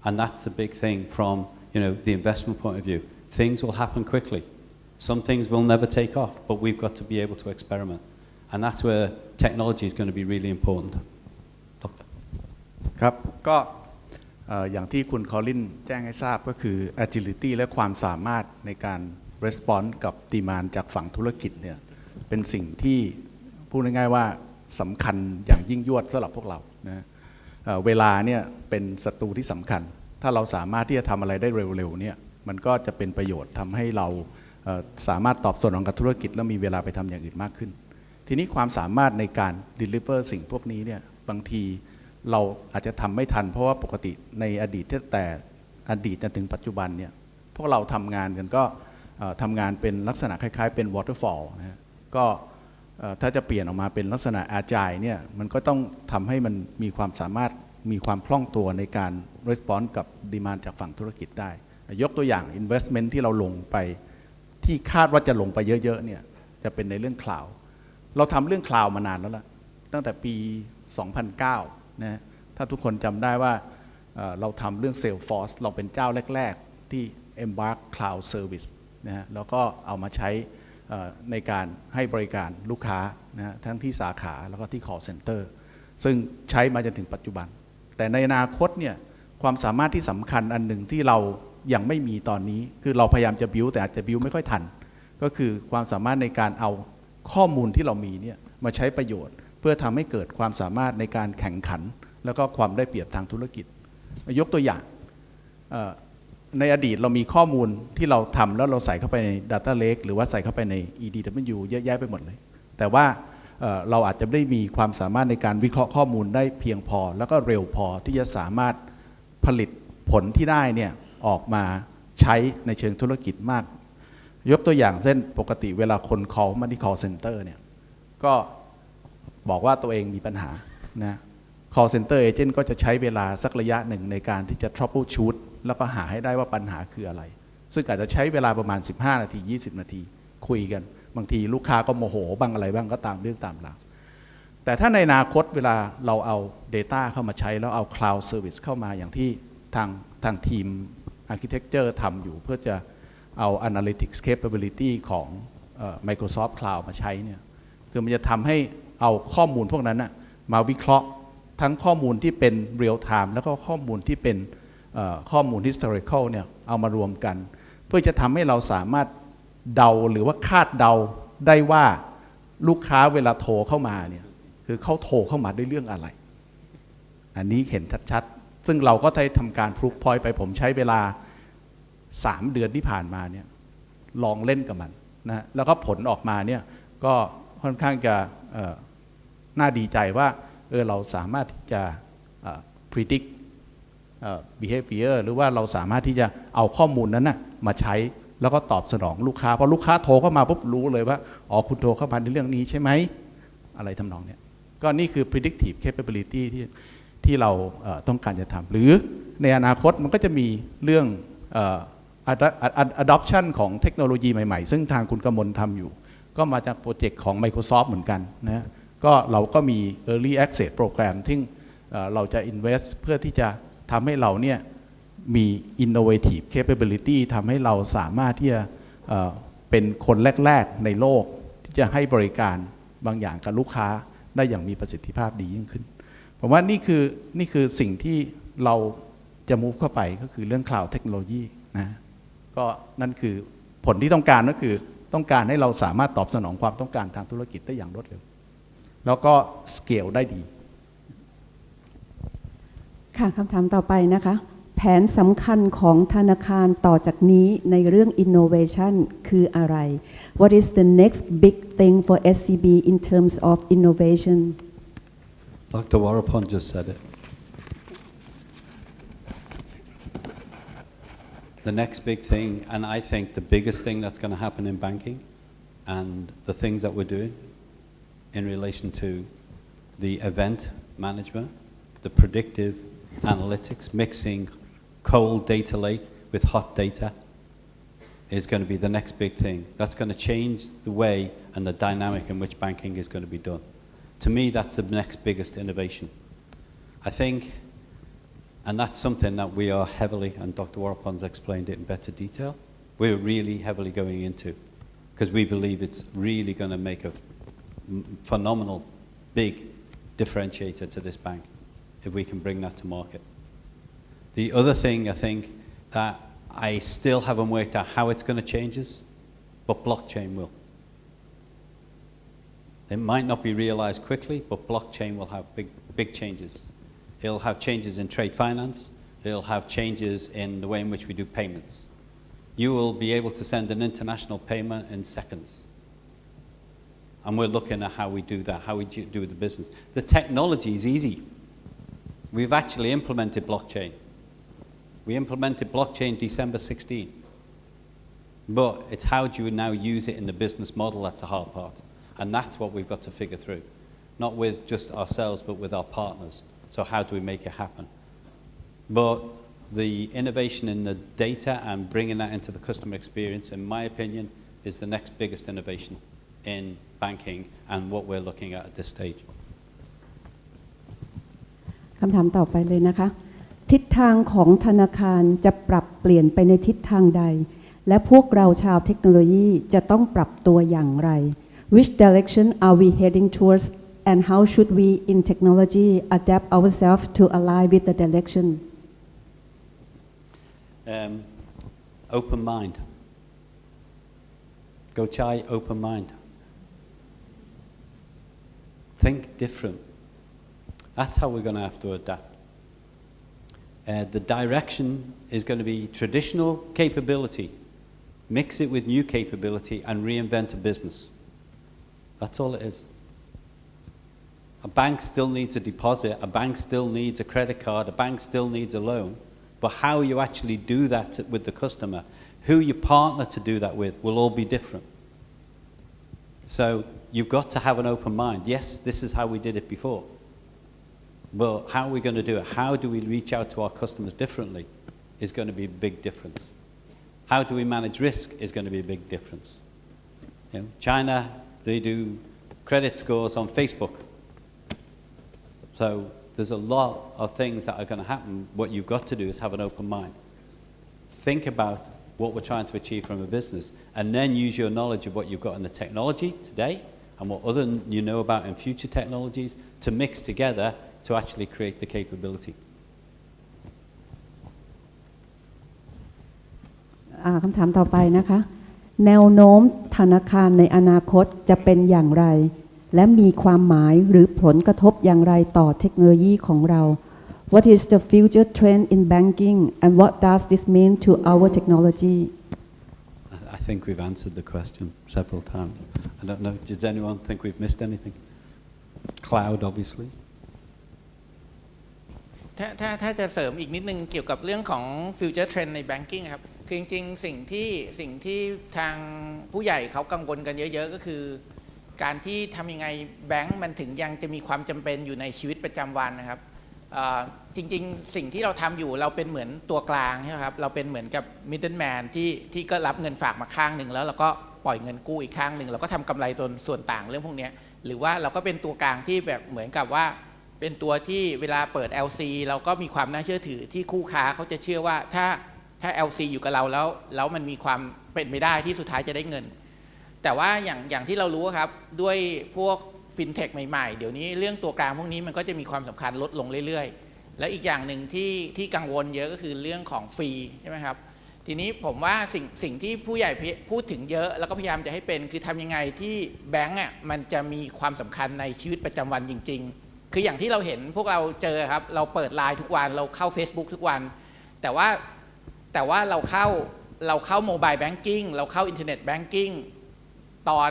And that's the big thing from the investment point of view. Things will happen quickly. Some things will never take off, but we've got to be able to experiment. And that's where technology is going to be really important. Doctor. ครับก็อย่างที่คุณคอลินแจ้งให้ทราบก็คือ agility และความสามารถในการ response กับ demand จากฝั่งธุรกิจเนี่ยเป็นสิ่งที่พูดง่ายๆว่าสำคัญอย่างยิ่งยวดสำหรับพวกเรานะเวลาเนี่ยเป็นศัตรูที่สำคัญถ้าเราสามารถที่จะทำอะไรได้เร็วๆเนี่ยมันก็จะเป็นประโยชน์ทำให้เราสามารถตอบสนองกับธุรกิจและมีเวลาไปทำอย่างอื่นมากขึ้นทีนี้ความสามารถในการ deliver สิ่งพวกนี้เนี่ยบางทีเราอาจจะทำไม่ทันเพราะว่าปกติในอดีตแต่อดีตจนถึงปัจจุบันเนี่ยพวกเราทำงานกันก็ทำงานเป็นลักษณะคล้ายๆเป็น waterfall นะก็ถ้าจะเปลี่ยนออกมาเป็นลักษณะ agile เนี่ยมันก็ต้องทำให้มันมีความสามารถมีความคล่องตัวในการ response กับ demand จากฝั่งธุรกิจได้ยกตัวอย่าง investment ที่เราลงไปที่คาดว่าจะลงไปเยอะๆเนี่ยจะเป็นในเรื่อง cloud เราทำเรื่อง cloud มานานแล้วล่ะตั้งแต่ปี 2009 นะถ้าทุกคนจำได้ว่าเราทำเรื่อง Salesforce เราเป็นเจ้าแรกๆที่ embark cloud service นะฮะแล้วก็เอามาใช้ในการให้บริการลูกค้านะทั้งที่สาขาแล้วก็ที่ call center ซึ่งใช้มาจนถึงปัจจุบันแต่ในอนาคตเนี่ยความสามารถที่สำคัญอันหนึ่งที่เรายังไม่มีตอนนี้คือเราพยายามจะ build แต่อาจจะ build ไม่ค่อยทันก็คือความสามารถในการเอาข้อมูลที่เรามีเนี่ยมาใช้ประโยชน์เพื่อทำให้เกิดความสามารถในการแข่งขันแล้วก็ความได้เปรียบทางธุรกิจยกตัวอย่างในอดีตเรามีข้อมูลที่เราทำแล้วเราใส่เข้าไปใน Data Lake หรือว่าใส่เข้าไปใน EDW เยอะแยะไปหมดเลยแต่ว่าเราอาจจะไม่ได้มีความสามารถในการวิเคราะห์ข้อมูลได้เพียงพอแล้วก็เร็วพอที่จะสามารถผลิตผลที่ได้เนี่ยออกมาใช้ในเชิงธุรกิจมากยกตัวอย่างเช่นปกติเวลาคน call มาที่ call center เนี่ยก็บอกว่าตัวเองมีปัญหานะ call center agent ก็จะใช้เวลาสักระยะหนึ่งในการที่จะ troubleshoot แล้วก็หาให้ได้ว่าปัญหาคืออะไรซึ่งอาจจะใช้เวลาประมาณ15 นาที 20 นาทีคุยกันบางทีลูกค้าก็โมโหบ้างอะไรบ้างก็ตามเรื่องตามราวแต่ถ้าในอนาคตเวลาเราเอา Data เข้ามาใช้แล้วเอา Cloud Service เข้ามาอย่างที่ทางทีม Architecture ทำอยู่เพื่อจะเอา Analytics Capability ของMicrosoft Cloud มาใช้เนี่ยคือมันจะทำให้เอาข้อมูลพวกนั้นนะมาวิเคราะห์ทั้งข้อมูลที่เป็น Real Time แล้วก็ข้อมูลที่เป็นข้อมูล historical เนี่ยเอามารวมกันเพื่อจะทำให้เราสามารถเดาหรือว่าคาดเดาได้ว่าลูกค้าเวลาโทรเข้ามาเนี่ยคือเขาโทรเข้ามาด้วยเรื่องอะไรอันนี้เห็นชัดๆซึ่งเราก็ได้ทำการพรูฟพอยต์ไปผมใช้เวลา3 เดือนที่ผ่านมาเนี่ยลองเล่นกับมันนะแล้วก็ผลออกมาเนี่ยก็ค่อนข้างจะน่าดีใจว่าเราสามารถที่จะ predict behavior หรือว่าเราสามารถที่จะเอาข้อมูลนั้นนะมาใช้แล้วก็ตอบสนองลูกค้าพอลูกค้าโทรเข้ามาปุ๊บรู้เลยว่าอ๋อคุณโทรเข้ามาในเรื่องนี้ใช่ไหมอะไรทำนองเนี้ยก็นี่คือ predictive capability ที่เราต้องการจะทำหรือในอนาคตมันก็จะมีเรื่องadoption ของเทคโนโลยีใหม่ๆซึ่งทางคุณกมลทำอยู่ก็มาจากโปรเจกต์ของ Microsoft เหมือนกันนะก็เราก็มี early access program ที่เราจะ invest เพื่อที่จะทำให้เราเนี่ยมี innovative capability ทำให้เราสามารถที่จะเป็นคนแรกๆในโลกที่จะให้บริการบางอย่างกับลูกค้าได้อย่างมีประสิทธิภาพดียิ่งขึ้นผมว่านี่คือสิ่งที่เราจะ move เข้าไปก็คือเรื่อง cloud technology นะก็นั่นคือผลที่ต้องการก็คือ ต้องการให้เราสามารถตอบสนองความต้องการทางธุรกิจได้อย่างรวดเร็วแล้วก็สเกลได้ดี ค่ะคำถามต่อไปนะคะ แผนสำคัญของธนาคารต่อจากนี้ในเรื่อง innovation คืออะไร What is the next big thing for SCB in terms of innovation Dr. Warapon just said it. The next big thing, and I think the biggest thing that's going to happen in banking, and the things that we're doing in relation to the event management, the predictive analytics, mixing cold data lake with hot data, is going to be the next big thing. That's going to change the way and the dynamic in which banking is going to be done. To me, that's the next biggest innovation. I think, and that's something that we are heavily, and Dr. Warapon's explained it in better detail, we're really heavily going into, because we believe it's really going to make a phenomenal, big differentiator to this bank, if we can bring that to market. The other thing, I think, that I still haven't worked out how it's going to change us, but blockchain will. It might not be realized quickly, but blockchain will have big changes. It'll have changes in trade finance. It'll have changes in the way in which we do payments. You will be able to send an international payment in seconds. And we're looking at how we do that, how we do the business. The technology is easy. We've actually implemented blockchain. We implemented blockchain December 16. But it's how do you now use it in the business model that's the hard part. And that's what we've got to figure through. Not with just ourselves, but with our partners. So how do we make it happen? But the innovation in the data and bringing that into the customer experience, in my opinion, is the next biggest innovation in banking and what we're looking at this stage. คำถามต่อไปเลยนะคะ ทิศทางของธนาคารจะปรับเปลี่ยนไปในทิศทางใด และพวกเราชาวเทคโนโลยีจะต้องปรับตัวอย่างไร Which direction are we heading towards and how should we in technology adapt ourselves to align with the direction Open mind. Go chai, open mind. Think different. That's how we're going to have to adapt. The direction is going to be traditional capability, mix it with new capability and reinvent a business. That's all it is. A bank still needs a deposit, a bank still needs a credit card, a bank still needs a loan, but how you actually do that with the customer, who you partner to do that with, will all be different. So you've got to have an open mind. Yes, this is how we did it before. But how are we going to do it? How do we reach out to our customers differently is going to be a big difference. How do we manage risk is going to be a big difference. You know, China, they do credit scores on Facebook. So there's a lot of things that are going to happen. What you've got to do is have an open mind. Think about what we're trying to achieve from a business, and then use your knowledge of what you've got in the technology today and what other you know about in future technologies to mix together to actually create the capability. คำถามต่อไปนะคะ แนวโน้มธนาคารในอนาคตจะเป็นอย่างไร และมีความหมายหรือผลกระทบอย่างไรต่อเทคโนโลยีของเรา What is the future trend in banking and what does this mean to our technology? I think we've answered the question several times. I don't know, does anyone think we've missed anything? Cloud, obviously. ถ้าจะเสริมอีกนิดนึงเกี่ยวกับเรื่องของ future trend ใน banking ครับคือจริงๆสิ่งที่ทางผู้ใหญ่เขากังวลกันเยอะๆก็คือการที่ทำยังไงแบงก์มันถึงยังจะมีความจำเป็นอยู่ในชีวิตประจำวันนะครับจริงๆสิ่งที่เราทำอยู่เราเป็นเหมือนตัวกลางใช่ไหมครับเราเป็นเหมือนกับ middleman ที่ก็รับเงินฝากมาข้างหนึ่งแล้วเราก็ปล่อยเงินกู้อีกข้างหนึ่งเราก็ทำกำไรตนส่วนต่างเรื่องพวกนี้หรือว่าเราก็เป็นตัวกลางที่แบบเหมือนกับว่าเป็นตัวที่เวลาเปิด LC เราก็มีความน่าเชื่อถือที่คู่ค้าเขาจะเชื่อว่าถ้า LC อยู่กับเราแล้วมันมีความเป็นไปได้ที่สุดท้ายจะได้เงินแต่ว่าอย่างที่เรารู้ครับด้วยพวกฟินเทคใหม่ๆเดี๋ยวนี้เรื่องตัวกลางพวกนี้มันก็จะมีความสำคัญลดลงเรื่อยๆและอีกอย่างหนึ่งที่กังวลเยอะก็คือเรื่องของฟรีใช่ไหมครับ ทีนี้ผมว่าสิ่งที่ผู้ใหญ่พูดถึงเยอะแล้วก็พยายามจะให้เป็นคือทำยังไงที่แบงก์อ่ะมันจะมีความสำคัญในชีวิตประจำวันจริงๆคืออย่างที่เราเห็นพวกเราเจอครับเราเปิดไลน์ทุกวันเราเข้า Facebook ทุกวันแต่ว่าเราเข้าโมบายแบงกิ้งเราเข้าอินเทอร์เน็ตแบงกิ้งตอน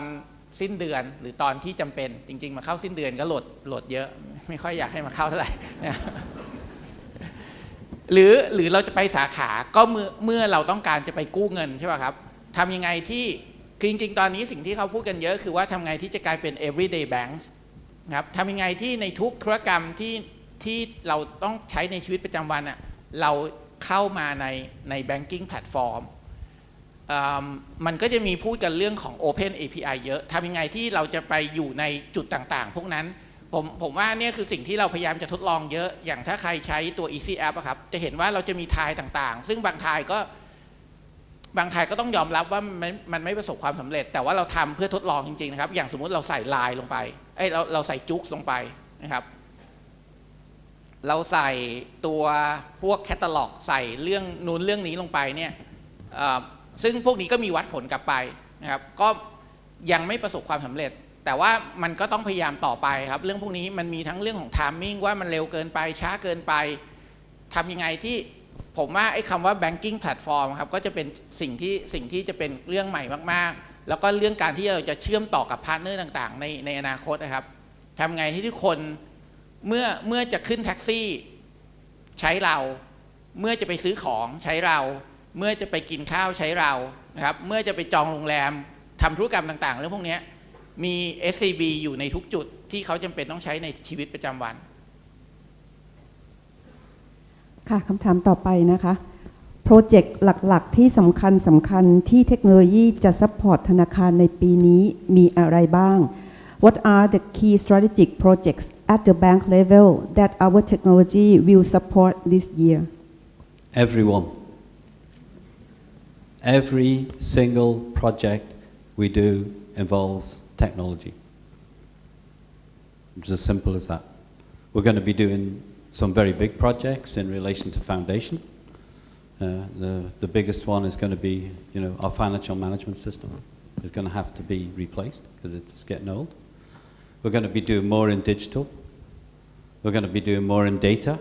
สิ้นเดือนหรือตอนที่จำเป็นจริงๆมาเข้าสิ้นเดือนก็โหลดเยอะไม่ค่อยอยากให้มาเข้าเท่าไหร่นะหรือเราจะไปสาขาก็เมื่อเราต้องการจะไปกู้เงินใช่ป่ะครับทำยังไงที่คือจริงๆตอนนี้สิ่งที่เขาพูดกันเยอะคือว่าทำไงที่จะกลายเป็น everyday banks ครับทำยังไงที่ในทุกธุรกรรมที่เราต้องใช้ในชีวิตประจำวันอ่ะเราเข้ามาใน banking platform มันก็จะมีพูดกันเรื่องของ Open API เยอะทำยังไงที่เราจะไปอยู่ในจุดต่างๆพวกนั้นผมว่าเนี่ยคือสิ่งที่เราพยายามจะทดลองเยอะอย่างถ้าใครใช้ตัว Easy App อะครับจะเห็นว่าเราจะมีทายต่างๆซึ่งบางทายก็ต้องยอมรับว่ามันไม่ประสบความสำเร็จแต่ว่าเราทำเพื่อทดลองจริงๆนะครับอย่างสมมุติเราใส่ไลน์ลงไปเราใส่จุ๊กลงไปนะครับเราใส่ตัวพวกแคตตาล็อกใส่เรื่องนู้นเรื่องนี้ลงไปเนี่ยซึ่งพวกนี้ก็มีวัดผลกลับไปนะครับก็ยังไม่ประสบความสำเร็จแต่ว่ามันก็ต้องพยายามต่อไปครับเรื่องพวกนี้มันมีทั้งเรื่องของไทมิ่งว่ามันเร็วเกินไปช้าเกินไปทำยังไงที่ผมว่าไอ้คำว่า banking platform ครับก็จะเป็นสิ่งที่จะเป็นเรื่องใหม่มากๆแล้วก็เรื่องการที่เราจะเชื่อมต่อกับพาร์ทเนอร์ต่างๆในอนาคตนะครับทำไงให้ทุกคนเมื่อจะขึ้นแท็กซี่ใช้เราเมื่อจะไปซื้อของใช้เราเมื่อจะไปกินข้าวใช้เรานะครับเมื่อจะไปจองโรงแรมทำธุรกรรมต่างๆเรื่องพวกนี้มี SCB อยู่ในทุกจุดที่เขาจำเป็นต้องใช้ในชีวิตประจำวันค่ะคำถามต่อไปนะคะโปรเจกต์หลักๆที่สำคัญที่เทคโนโลยีจะซัพพอร์ตธนาคารในปีนี้มีอะไรบ้าง What are the key strategic projects at the bank level that our technology will support this year? Everyone. Every single project we do involves technology. It's as simple as that. We're going to be doing some very big projects in relation to foundation. The biggest one is going to be, our financial management system is going to have to be replaced because it's getting old. We're going to be doing more in digital. We're going to be doing more in data.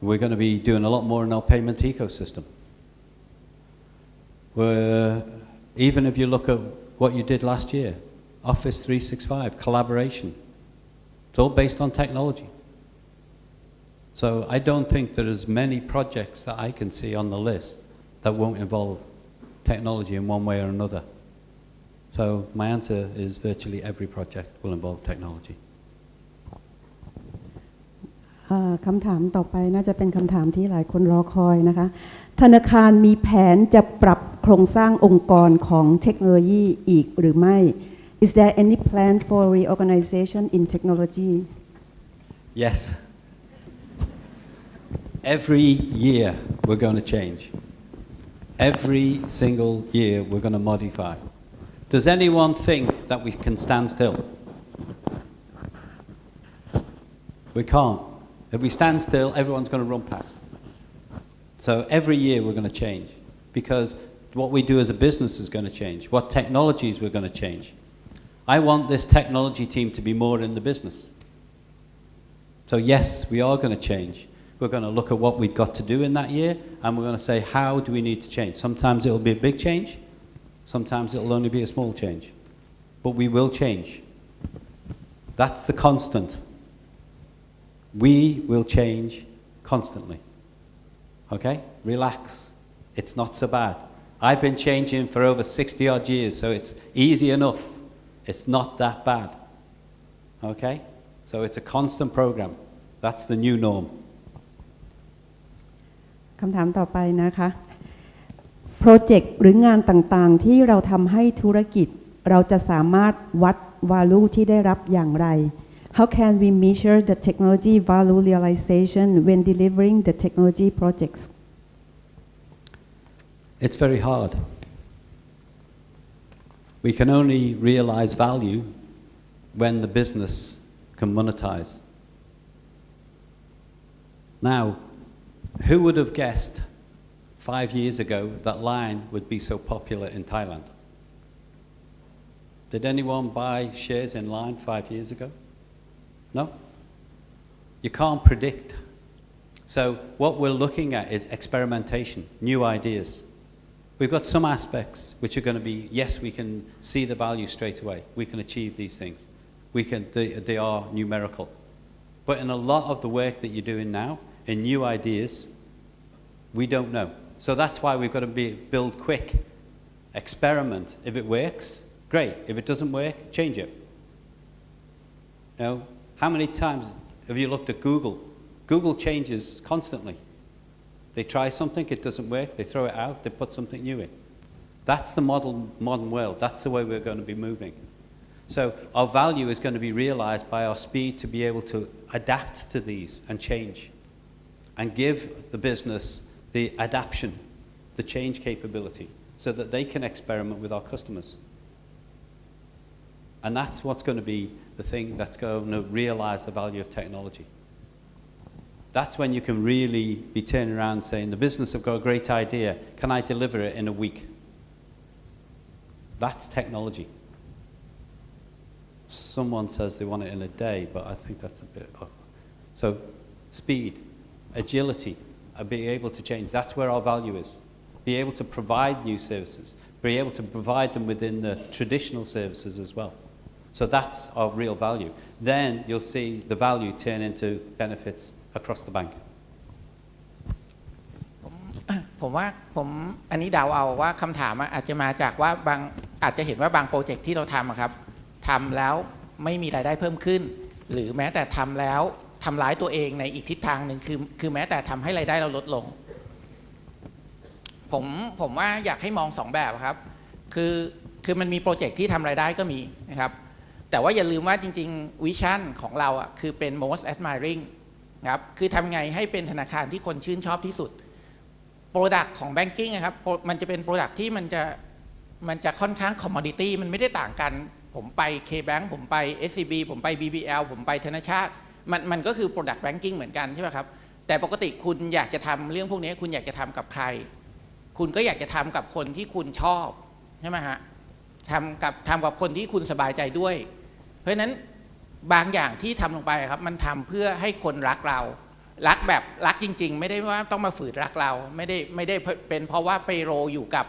We're going to be doing a lot more in our payment ecosystem. Even if you look at what you did last year, Office 365, collaboration, it's all based on technology. So I don't think there is many projects that I can see on the list that won't involve technology in one way or another. So my answer is virtually every project will involve technology. คำถามต่อไปน่าจะเป็นคำถามที่หลายคนรอคอยนะคะธนาคารมีแผนจะปรับโครงสร้างองค์กรของเทคโนโลยีอีกหรือไม่ Is there any plan for reorganization in technology? Yes. Every year we're going to change. Every single year we're going to modify. Does anyone think that we can stand still? We can't. If we stand still, everyone's going to run past. So every year we're going to change because what we do as a business is going to change. What technologies we're going to change. I want this technology team to be more in the business. So yes, we are going to change. We're going to look at what we've got to do in that year and we're going to say, how do we need to change? Sometimes it will be a big change. Sometimes it will only be a small change. But we will change. That's the constant. We will change constantly. Okay? Relax. It's not so bad. I've been changing for over 60 odd years, so it's easy enough. It's not that bad. Okay? So it's a constant program. That's the new norm. คำถามต่อไปนะคะโปรเจกต์หรืองานต่างๆที่เราทำให้ธุรกิจเราจะสามารถวัด value ที่ได้รับอย่างไร How can we measure the technology value realization when delivering the technology projects? It's very hard. We can only realize value when the business can monetize. Now, who would have guessed 5 years ago that Line would be so popular in Thailand? Did anyone buy shares in Line 5 years ago? No? You can't predict. So what we're looking at is experimentation, new ideas. We've got some aspects which are going to be, yes, we can see the value straight away. We can achieve these things. They are numerical. But in a lot of the work that you're doing now, in new ideas, we don't know. So that's why we've got to build quick, experiment. If it works, great. If it doesn't work, change it. You know, how many times have you looked at Google? Google changes constantly. They try something, it doesn't work, they throw it out, they put something new in. That's the modern world. That's the way we're going to be moving. So our value is going to be realized by our speed to be able to adapt to these and change and give the business the adaptation, the change capability so that they can experiment with our customers. And that's what's going to be the thing that's going to realize the value of technology. That's when you can really be turning around saying, the business have got a great idea, can I deliver it in a week? That's technology. Someone says they want it in a day, but I think that's a bit... So speed, agility, being able to change, that's where our value is. Be able to provide new services, be able to provide them within the traditional services as well. So that's our real value. Then you'll see the value turn into benefits across the bank. ผมว่าอันนี้เดาเอาว่าคำถามอาจจะมาจากว่าอาจจะเห็นว่าบางโปรเจกต์ที่เราทำครับทำแล้วไม่มีรายได้เพิ่มขึ้นหรือแม้แต่ทำแล้วทำร้ายตัวเองในอีกทิศทางหนึ่งคือแม้แต่ทำให้รายได้เราลดลงผมว่าอยากให้มองสองแบบครับคือมันมีโปรเจกต์ที่ทำรายได้ก็มีนะครับแต่ว่าอย่าลืมว่าจริงๆวิชั่นของเราคือเป็น most admiring ครับคือทำไงให้เป็นธนาคารที่คนชื่นชอบที่สุด Product ของ Banking นะครับมันจะเป็น Product ที่มันจะค่อนข้าง commodity มันไม่ได้ต่างกันผมไป K-Bank ผมไป SCB ผมไป BBL ผมไปธนชาติมันก็คือ Product Banking เหมือนกันใช่ไหมครับแต่ปกติคุณอยากจะทำเรื่องพวกนี้คุณอยากจะทำกับใครคุณก็อยากจะทำกับคนที่คุณชอบใช่ไหมฮะทำกับคนที่คุณสบายใจด้วยเพราะฉะนั้นบางอย่างที่ทำลงไปครับมันทำเพื่อให้คนรักเรารักแบบรักจริงๆไม่ได้ว่าต้องมาฝืนรักเราไม่ได้เป็นเพราะว่าเปโรอยู่กับ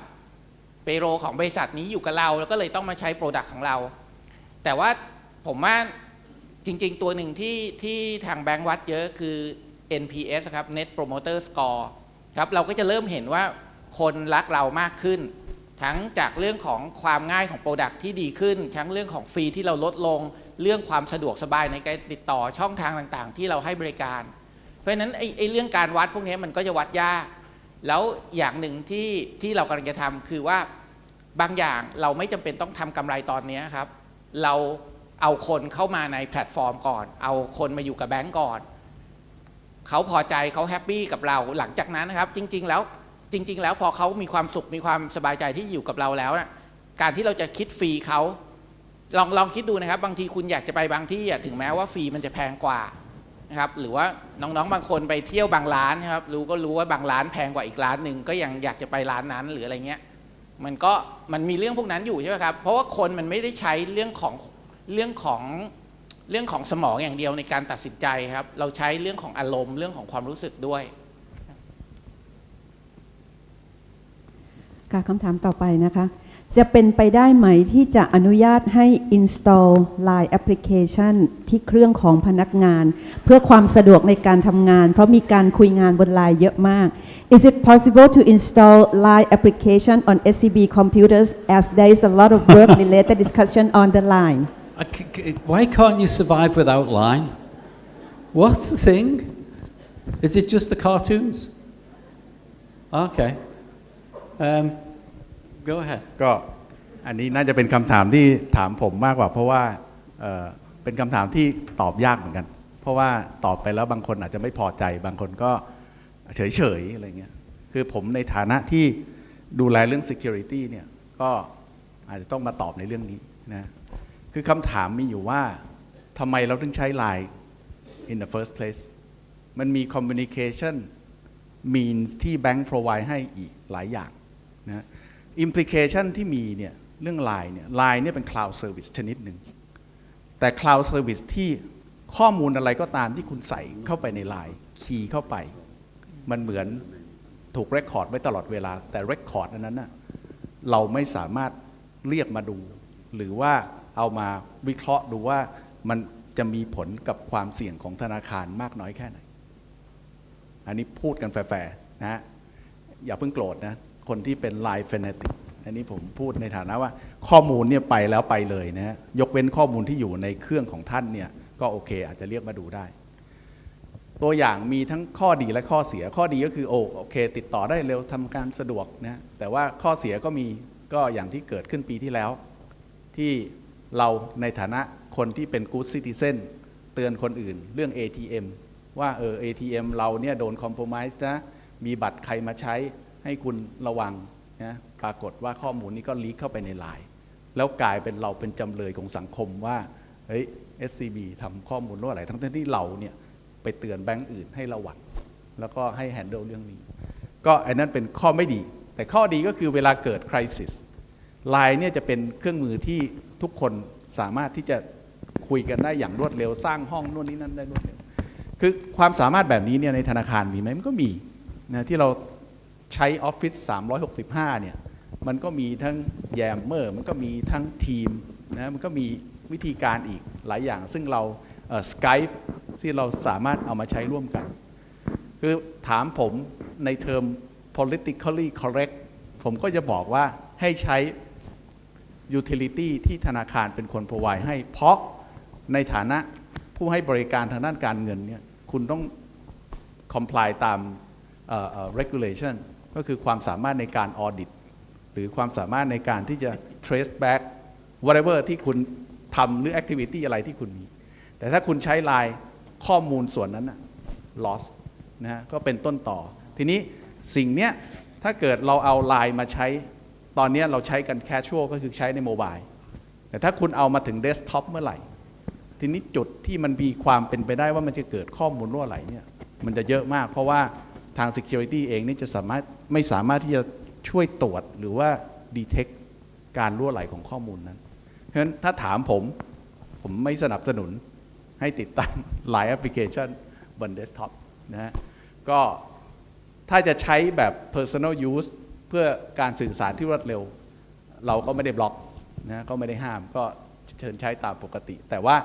เปโรของบริษัทนี้อยู่กับเราแล้วก็เลยต้องมาใช้โปรดักต์ของเราแต่ว่าผมว่าจริงๆตัวหนึ่งที่ทางแบงก์วัดเยอะคือ NPS ครับ Net Promoter Score ครับเราก็จะเริ่มเห็นว่าคนรักเรามากขึ้นทั้งจากเรื่องของความง่ายของโปรดักต์ที่ดีขึ้นทั้งเรื่องของฟรีที่เราลดลงเรื่องความสะดวกสบายในการติดต่อช่องทางต่างๆที่เราให้บริการเพราะฉะนั้นไอ้เรื่องการวัดพวกนี้มันก็จะวัดยากแล้วอย่างหนึ่งที่เรากำลังจะทำคือว่าบางอย่างเราไม่จำเป็นต้องทำกำไรตอนนี้ครับเราเอาคนเข้ามาในแพลตฟอร์มก่อนเอาคนมาอยู่กับแบงก์ก่อนเขาพอใจเขาแฮปปี้กับเราหลังจากนั้นนะครับจริงๆแล้วพอเขามีความสุขมีความสบายใจที่อยู่กับเราแล้วนะการที่เราจะคิดฟรีเขาลองคิดดูนะครับบางทีคุณอยากจะไปบางที่ถึงแม้ว่าฟรีมันจะแพงกว่านะครับหรือว่าน้องๆบางคนไปเที่ยวบางร้านนะครับรู้ว่าบางร้านแพงกว่าอีกร้านหนึ่งก็ยังอยากจะไปร้านนั้นหรืออะไรเงี้ยมันมีเรื่องพวกนั้นอยู่ใช่ไหมครับเพราะว่าคนมันไม่ได้ใช้เรื่องของสมองอย่างเดียวในการตัดสินใจครับเราใช้เรื่องของอารมณ์เรื่องของความรู้สึกด้วยค่ะคำถามต่อไปนะคะจะเป็นไปได้ไหมที่จะอนุญาตให้ install Line application ที่เครื่องของพนักงานเพื่อความสะดวกในการทำงานเพราะมีการคุยงานบน Line เยอะมาก Is it possible to install Line application on SCB computers as there is a lot of work related discussion on the line Why can't you survive without Line? What's the thing? Is it just the cartoons? Okay. Go ahead. ก็อันนี้น่าจะเป็นคำถามที่ถามผมมากกว่าเพราะว่าเป็นคำถามที่ตอบยากเหมือนกันเพราะว่าตอบไปแล้วบางคนอาจจะไม่พอใจบางคนก็เฉยๆอะไรเงี้ยคือผมในฐานะที่ดูแลเรื่อง security เนี่ยก็อาจจะต้องมาตอบในเรื่องนี้นะคือคำถามมีอยู่ว่าทำไมเราถึงใช้ Line in the first place มันมี communication means ที่แบงก์ provide ให้อีกหลายอย่างนะ implication ที่มีเนี่ยเรื่อง Line เนี่ย Line เนี่ยเป็น cloud service ชนิดหนึ่งแต่ cloud service ที่ข้อมูลอะไรก็ตามที่คุณใส่เข้าไปใน Line คีย์เข้าไปมันเหมือนถูก record ไว้ตลอดเวลาแต่ record อันนั้นน่ะเราไม่สามารถเรียกมาดู หรือว่าเอามาวิเคราะห์ดูว่ามันจะมีผลกับความเสี่ยงของธนาคารมากน้อยแค่ไหนอันนี้พูดกันแฟร์ๆนะฮะอย่าเพิ่งโกรธนะคนที่เป็น Line fanatic อันนี้ผมพูดในฐานะว่าข้อมูลเนี่ยไปแล้วไปเลยนะฮะยกเว้นข้อมูลที่อยู่ในเครื่องของท่านเนี่ยก็โอเคอาจจะเรียกมาดูได้ตัวอย่างมีทั้งข้อดีและข้อเสียข้อดีก็คือโอเคติดต่อได้เร็วทำการสะดวกนะแต่ว่าข้อเสียก็มีก็อย่างที่เกิดขึ้นปีที่แล้วที่เราในฐานะคนที่เป็น good citizen เตือนคนอื่นเรื่อง ATM ว่าATM เราเนี่ยโดน compromise นะมีบัตรใครมาใช้ให้คุณระวังนะปรากฏว่าข้อมูลนี้ก็ลีกเข้าไปใน LINE แล้วกลายเป็นเราเป็นจำเลยของสังคมว่าเฮ้ย SCB ทำข้อมูลรั่วไหลทั้งที่เราเนี่ยไปเตือนแบงก์อื่นให้ระวังแล้วก็ให้ handle เรื่องนี้ก็อันนั้นเป็นข้อไม่ดีแต่ข้อดีก็คือเวลาเกิด crisis LINE เนี่ยจะเป็นเครื่องมือที่ทุกคนสามารถที่จะคุยกันได้อย่างรวดเร็วสร้างห้องนู่นนี่นั่นได้รวดเร็วคือความสามารถแบบนี้เนี่ยในธนาคารมีไหมมันก็มีนะที่เราใช้ Office 365เนี่ยมันก็มีทั้งแยมเมอร์มันก็มีทั้งทีมนะมันก็มีวิธีการอีกหลายอย่างซึ่งเราSkype ที่เราสามารถเอามาใช้ร่วมกันคือถามผมในเทอม politically correct ผมก็จะบอกว่าให้ใช้ utility ที่ธนาคารเป็นคน provide ให้เพราะในฐานะผู้ให้บริการทางด้านการเงินเนี่ยคุณต้อง comply ตาม regulation ก็คือความสามารถในการ audit หรือความสามารถในการที่จะ trace back whatever ที่คุณทำหรือ activity อะไรที่คุณมีแต่ถ้าคุณใช้ Line ข้อมูลส่วนนั้น loss นะฮะก็เป็นต้นต่อทีนี้สิ่งเนี้ยถ้าเกิดเราเอา Line มาใช้ตอนนี้เราใช้กัน casual ก็คือใช้ในโมบายแต่ถ้าคุณเอามาถึง desktop เมื่อไหร่ทีนี้จุดที่มันมีความเป็นไปได้ว่ามันจะเกิดข้อมูลรั่วไหลเนี่ยมันจะเยอะมากเพราะว่าทาง security เองนี่จะไม่สามารถที่จะช่วยตรวจหรือว่า detect การรั่วไหลของข้อมูลนั้นเพราะฉะนั้นถ้าถามผมไม่สนับสนุนให้ติดตั้ง Line application บน desktop นะฮะก็ถ้าจะใช้แบบ personal use เพื่อการสื่อสารที่รวดเร็วเราก็ไม่ได้บล็อกนะก็ไม่ได้ห้ามก็เชิญใช้ตามปกติแต่ว่า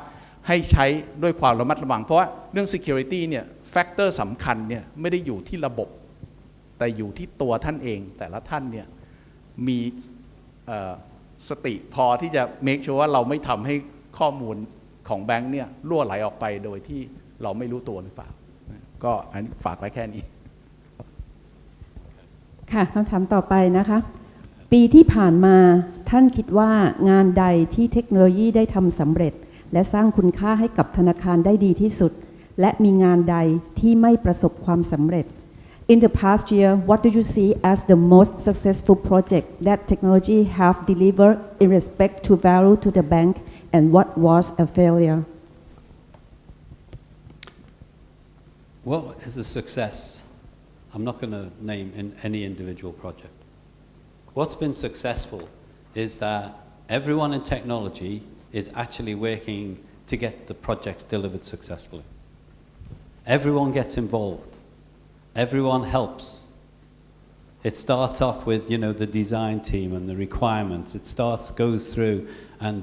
ให้ใช้ด้วยความระมัดระวังเพราะว่าเรื่อง security เนี่ยแฟกเตอร์สำคัญเนี่ยไม่ได้อยู่ที่ระบบแต่อยู่ที่ตัวท่านเองแต่ละท่านเนี่ยมีสติพอที่จะ make sure ว่าเราไม่ทำให้ข้อมูลของแบงค์เนี่ยรั่วไหลออกไปโดยที่เราไม่รู้ตัวหรือเปล่าก็อันนี้ฝากไว้แค่นี้ค่ะคำถามต่อไปนะคะปีที่ผ่านมาท่านคิดว่างานใดที่เทคโนโลยีได้ทำสำเร็จและสร้างคุณค่าให้กับธนาคารได้ดีที่สุดและมีงานใดที่ไม่ประสบความสำเร็จ In the past year, what do you see as the most successful project that technology have delivered in respect to value to the bank and what was a failure? What is a success? I'm not going to name any individual project. What's been successful is that everyone in technology is actually working to get the projects delivered successfully. Everyone gets involved. Everyone helps. It starts off with, the design team and the requirements. It goes through and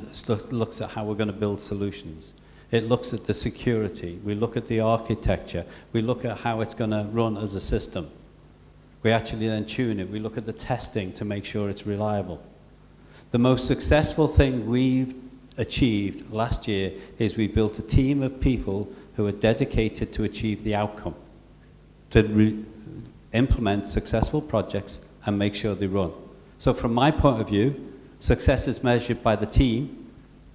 looks at how we're going to build solutions. It looks at the security. We look at the architecture. We look at how it's going to run as a system. We actually then tune it. We look at the testing to make sure it's reliable. The most successful thing we've achieved last year is we built a team of people who are dedicated to achieve the outcome, to implement successful projects and make sure they run. So from my point of view, success is measured by the team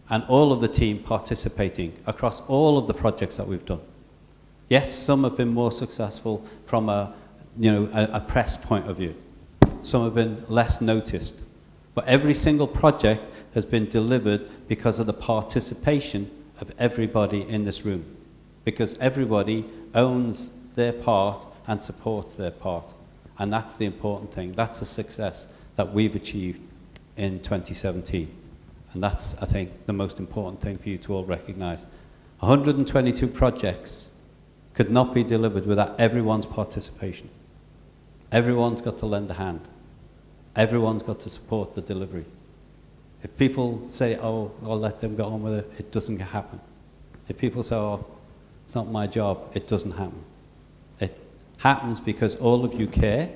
and all of the team participating across all of the projects that we've done. Yes, some have been more successful from a press point of view. Some have been less noticed. But every single project has been delivered because of the participation of everybody in this room. Because everybody owns their part and supports their part. And that's the important thing. That's the success that we've achieved in 2017. And that's, I think, the most important thing for you to all recognize. 122 projects could not be delivered without everyone's participation. Everyone's got to lend a hand. Everyone's got to support the delivery. If people say, oh, I'll let them get on with it, it doesn't happen. If people say, oh, it's not my job, it doesn't happen. It happens because all of you care,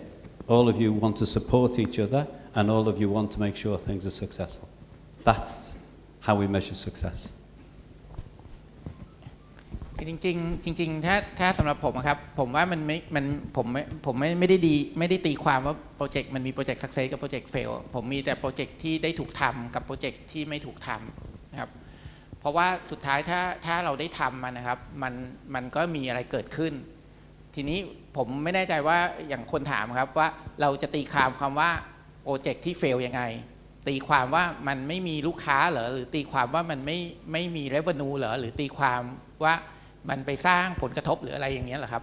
all of you want to support each other, and all of you want to make sure things are successful. That's how we measure success. จริงๆถ้าสำหรับผมครับผมว่าผมไม่ได้ตีความว่าโปรเจกต์มันมีโปรเจกต์ success กับโปรเจกต์ fail ผมมีแต่โปรเจกต์ที่ได้ถูกทำกับโปรเจกต์ที่ไม่ถูกทำนะครับเพราะว่าสุดท้ายถ้าเราได้ทำมันนะครับมันก็มีอะไรเกิดขึ้นทีนี้ผมไม่แน่ใจว่าอย่างคนถามครับว่าเราจะตีความคำว่าโปรเจกต์ที่ fail ยังไงตีความว่ามันไม่มีลูกค้าเหรอหรือตีความว่ามันไม่มี revenue เหรอหรือตีความว่ามันไปสร้างผลกระทบหรืออะไรอย่างเงี้ยเหรอครับ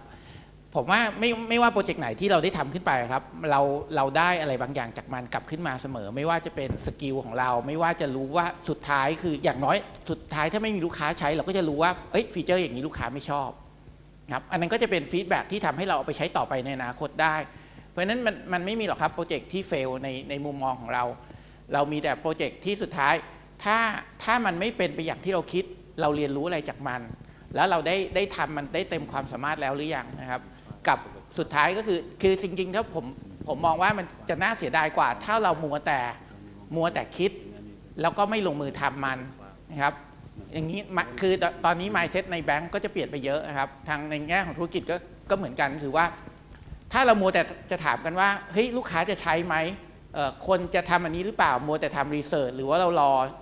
ผมว่าไม่ว่าโปรเจกต์ไหนที่เราได้ทำขึ้นไปครับเราได้อะไรบางอย่างจากมันกลับขึ้นมาเสมอไม่ว่าจะเป็นสกิลของเราไม่ว่าจะรู้ว่าสุดท้ายคืออย่างน้อยสุดท้ายถ้าไม่มีลูกค้าใช้เราก็จะรู้ว่าฟีเจอร์อย่างนี้ลูกค้าไม่ชอบครับอันนั้นก็จะเป็นฟีดแบ็กที่ทำให้เราเอาไปใช้ต่อไปในอนาคตได้เพราะฉะนั้นมันไม่มีหรอกครับโปรเจกต์ที่เฟลในมุมมองของเรามีแต่โปรเจกต์ที่สุดท้ายถ้ามันไม่เป็นไปอย่างที่เราคิดเราเรียนรู้อะไรจากมันแล้วเราได้ทำมันได้เต็มความสามารถแล้วหรือยังนะครับกับสุดท้ายก็คือจริงๆถ้าผมมองว่ามันจะน่าเสียดายกว่าถ้าเรามัวแต่คิดแล้วก็ไม่ลงมือทำมันนะครับอย่างนี้คือตอนนี้ mindset ในแบงก์ก็จะเปลี่ยนไปเยอะนะครับทางในแง่ของธุรกิจก็เหมือนกันคือว่าถ้าเรามัวแต่จะถามกันว่าเฮ้ยลูกค้าจะใช้ไหมคนจะทำอันนี้หรือเปล่ามัวแต่ทำรีเสิร์ชหรือว่าเรา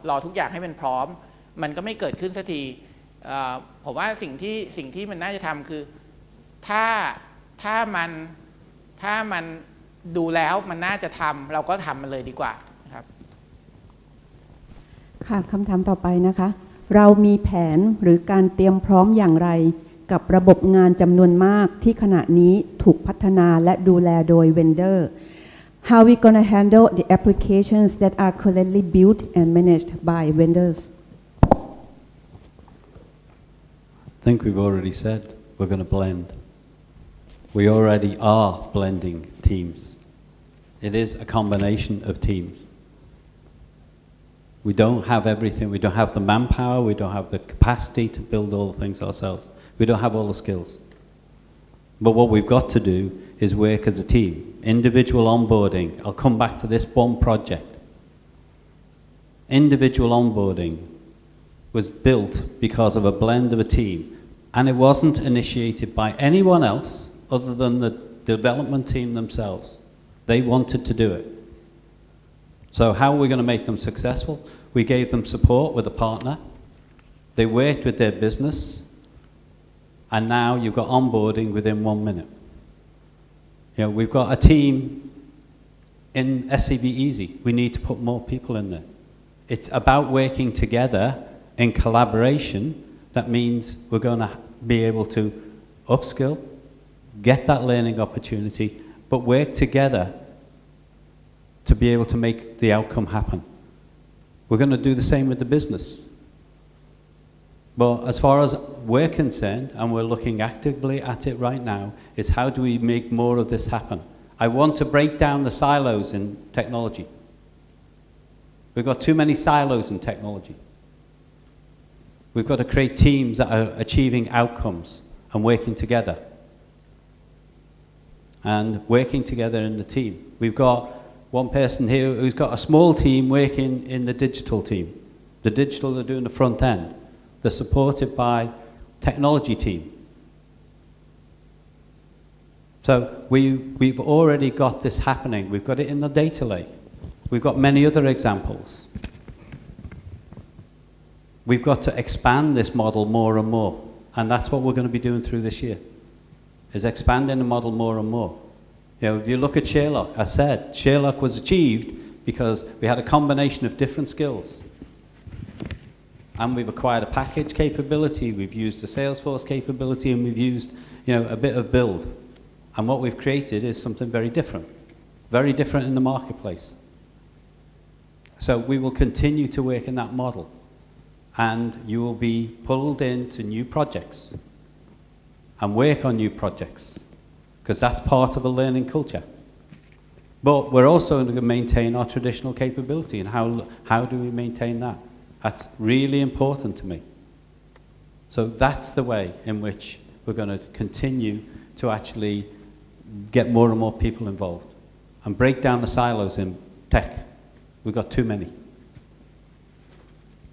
รอทุกอย่างให้มันพร้อมมันก็ไม่เกิดขึ้นสักทีผมว่าสิ่งที่มันน่าจะทำคือถ้ามันดูแล้วมันน่าจะทำเราก็ทำมันเลยดีกว่าครับค่ะคำถามต่อไปนะคะเรามีแผนหรือการเตรียมพร้อมอย่างไรกับระบบงานจำนวนมากที่ขณะนี้ถูกพัฒนาและดูแลโดย vendor How we gonna handle the applications that are currently built and managed by vendors I think we've already said we're going to blend. We already are blending teams. It is a combination of teams. We don't have everything. We don't have the manpower. We don't have the capacity to build all the things ourselves. We don't have all the skills. But what we've got to do is work as a team. Individual onboarding. I'll come back to this one project. Individual onboarding was built because of a blend of a team, and it wasn't initiated by anyone else other than the development team themselves. They wanted to do it. So how are we going to make them successful? We gave them support with a partner. They worked with their business, and now you've got onboarding within 1 minute. You know, we've got a team in SCB Easy. We need to put more people in there. It's about working together in collaboration. That means we're going to be able to upskill, get that learning opportunity, but work together to be able to make the outcome happen. We're going to do the same with the business. But as far as we're concerned, and we're looking actively at it right now, is how do we make more of this happen? I want to break down the silos in technology. We've got too many silos in technology. We've got to create teams that are achieving outcomes and working together. And working together in the team. We've got one person here who's got a small team working in the digital team. The digital, they're doing the front end. They're supported by technology team. So we've already got this happening. We've got it in the data lake. We've got many other examples. We've got to expand this model more and more. And that's what we're going to be doing through this year, is expanding the model more and more. You know, if you look at Sherlock, I said, Sherlock was achieved because we had a combination of different skills. And we've acquired a package capability, we've used a Salesforce capability, and we've used, you know, a bit of build. And what we've created is something very different in the marketplace. So we will continue to work in that model, and you will be pulled into new projects and work on new projects, because that's part of a learning culture. But we're also going to maintain our traditional capability, and how do we maintain that? That's really important to me. So that's the way in which we're going to continue to actually get more and more people involved and break down the silos in tech. We've got too many.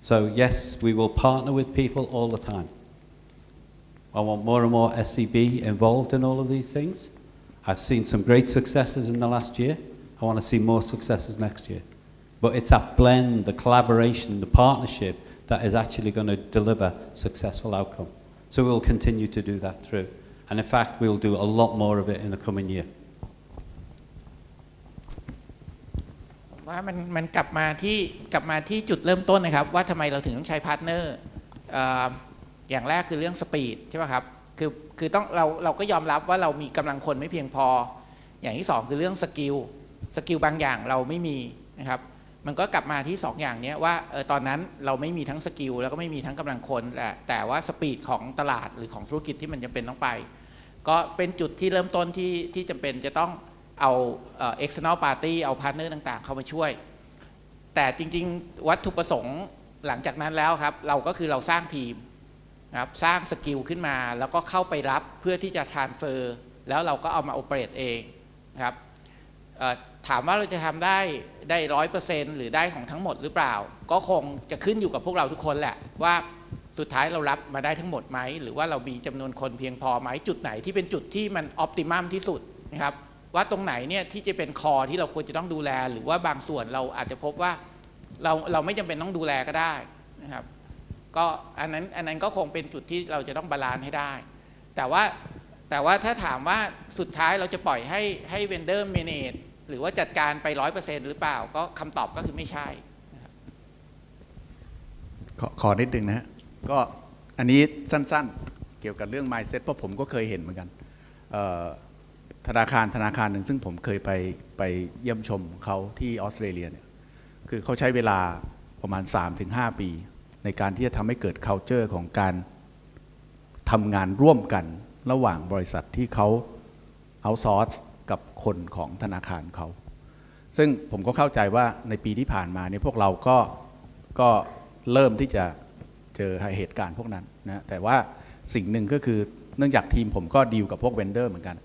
So yes, we will partner with people all the time. I want more and more SCB involved in all of these things. I've seen some great successes in the last year. I want to see more successes next year. But it's that blend, the collaboration, the partnership that is actually going to deliver successful outcome. So we'll continue to do that through. And in fact, we'll do a lot more of it in the coming year. ว่ามันกลับมาที่จุดเริ่มต้นนะครับว่าทำไมเราถึงต้องใช้พาร์ทเนอร์อย่างแรกคือเรื่องสปีดใช่ไหมครับคือต้องเราก็ยอมรับว่าเรามีกำลังคนไม่เพียงพออย่างที่สองคือเรื่องสกิลบางอย่างเราไม่มีนะครับมันก็กลับมาที่สองอย่างนี้ว่าตอนนั้นเราไม่มีทั้งสกิลแล้วก็ไม่มีทั้งกำลังคนแต่ว่าสปีดของตลาดหรือของธุรกิจที่มันจำเป็นต้องไปก็เป็นจุดที่เริ่มต้นที่จำเป็นจะต้องเอาexternal party เอาพาร์ทเนอร์ต่างๆเข้ามาช่วยแต่จริงๆวัตถุประสงค์หลังจากนั้นแล้วครับเราก็คือเราสร้างทีมนะครับสร้างสกิลขึ้นมาแล้วก็เข้าไปรับเพื่อที่จะ transfer แล้วเราก็เอามา operate เองนะครับถามว่าเราจะทำได้ 100% หรือได้ของทั้งหมดหรือเปล่าก็คงจะขึ้นอยู่กับพวกเราทุกคนแหละว่าสุดท้ายเรารับมาได้ทั้งหมดไหมหรือว่าเรามีจำนวนคนเพียงพอไหมจุดไหนที่เป็นจุดที่มัน optimum ที่สุดนะครับว่าตรงไหนเนี่ยที่จะเป็นคอที่เราควรจะต้องดูแลหรือว่าบางส่วนเราอาจจะพบว่าเราไม่จำเป็นต้องดูแลก็ได้นะครับก็อันนั้นก็คงเป็นจุดที่เราจะต้องบาลานซ์ให้ได้แต่ว่าถ้าถามว่าสุดท้ายเราจะปล่อยให้เวนเดอร์เมเนจหรือว่าจัดการไป 100% หรือเปล่าก็คำตอบก็คือไม่ใช่นะครับขอนิดนึงนะฮะก็อันนี้สั้นๆเกี่ยวกับเรื่อง mindset เพราะผมก็เคยเห็นเหมือนกันธนาคารหนึ่งซึ่งผมเคยไปเยี่ยมชมเขาที่ออสเตรเลียเนี่ยคือเขาใช้เวลาประมาณ 3-5 ปีในการที่จะทำให้เกิด culture ของการทำงานร่วมกันระหว่างบริษัทที่เขา outsource กับคนของธนาคารเขาซึ่งผมก็เข้าใจว่าในปีที่ผ่านมาเนี่ยพวกเราก็เริ่มที่จะเจอเหตุการณ์พวกนั้นนะแต่ว่าสิ่งหนึ่งก็คือเนื่องจากทีมผมก็ดีลกับพวกเวนเดอร์เหมือนกัน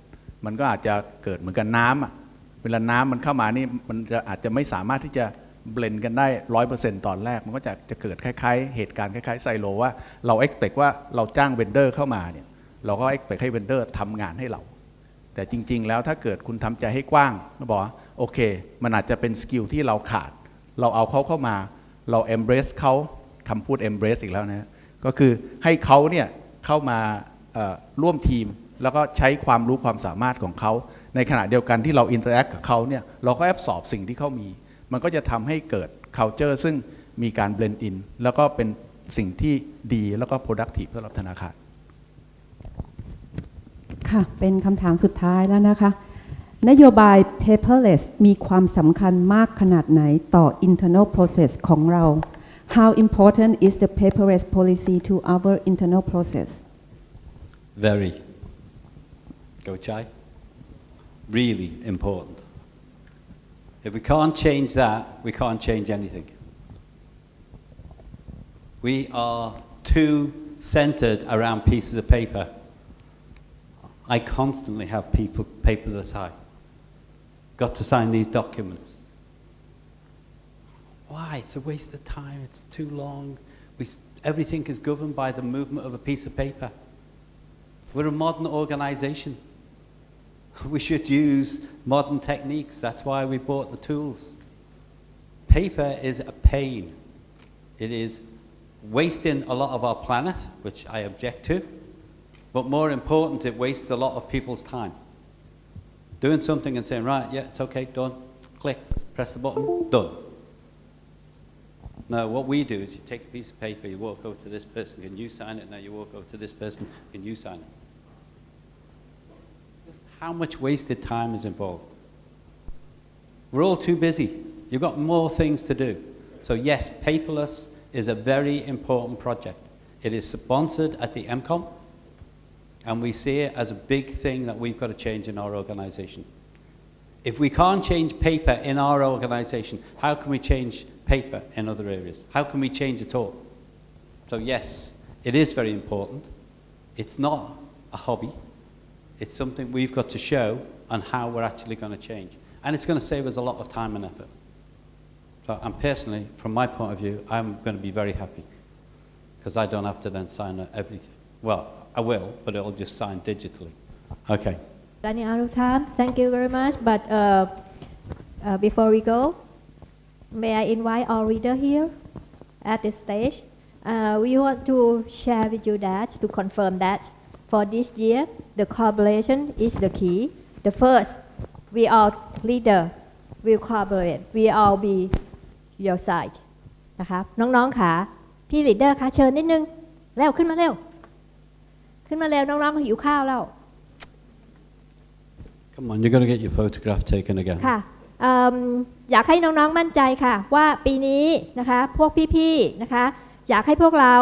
มันก็อาจจะเกิดเหมือนกันน้ำเวลาน้ำมันเข้ามานี่มันอาจจะไม่สามารถที่จะเบลนกันได้ 100% ตอนแรกมันก็จะเกิดคล้ายๆเหตุการณ์คล้ายๆไซโลว่าเรา expect ว่าเราจ้างเวนเดอร์เข้ามาเนี่ยเราก็ expect ให้เวนเดอร์ทำงานให้เราแต่จริงๆแล้วถ้าเกิดคุณทำใจให้กว้างก็บอกโอเคมันอาจจะเป็นสกิลที่เราขาดเราเอาเขาเข้ามาเรา embrace เขาคำพูด embrace อีกแล้วนะก็คือให้เขาเนี่ยเข้ามาร่วมทีมแล้วก็ใช้ความรู้ความสามารถของเขาในขณะเดียวกันที่เรา interact กับเขาเนี่ยเราก็แอบสอบสิ่งที่เขามีมันก็จะทำให้เกิด culture ซึ่งมีการ blend in แล้วก็เป็นสิ่งที่ดีแล้วก็ productive สำหรับธนาคารค่ะเป็นคำถามสุดท้ายแล้วนะคะนโยบาย paperless มีความสำคัญมากขนาดไหนต่อ internal process ของเรา How important is the paperless policy to our internal process? Very. Go Chai. Really important. If we can't change that, we can't change anything. We are too centered around pieces of paper. I constantly have paper to sign. Got to sign these documents. Why? It's a waste of time. It's too long. Everything is governed by the movement of a piece of paper. We're a modern organization. We should use modern techniques. That's why we bought the tools. Paper is a pain. It is wasting a lot of our planet, which I object to. But more important, it wastes a lot of people's time. Doing something and saying, right, yeah, it's okay, done. Click, press the button, done. No, what we do is you take a piece of paper, you walk over to this person, can you sign it? Now you walk over to this person, can you sign it? Just how much wasted time is involved. We're all too busy. You've got more things to do. So yes, paperless is a very important project. It is sponsored at the MCOM, and we see it as a big thing that we've got to change in our organization. If we can't change paper in our organization, how can we change paper in other areas? How can we change at all? So yes, it is very important. It's not a hobby. It's something we've got to show on how we're actually going to change. And it's going to save us a lot of time and effort. So I'm personally, from my point of view, I'm going to be very happy because I don't have to then sign everything. Well, I will, but it'll just sign digitally. Okay. Running out of time. Thank you very much. But before we go, may I invite our reader here at the stage? We want to share with you that, to confirm that for this year, the collaboration is the key. The first, we all leader will collaborate. We all be your side. นะคะน้องๆค่ะพี่ลีดเดอร์คะเชิญนิดนึงแล้วขึ้นมาเร็วขึ้นมาเร็วน้องๆเขาหิวข้าวแล้ว Come on, you're going to get your photograph taken again. ค่ะอยากให้น้องๆมั่นใจค่ะว่าปีนี้นะคะพวกพี่ๆนะคะอยากให้พวกเรา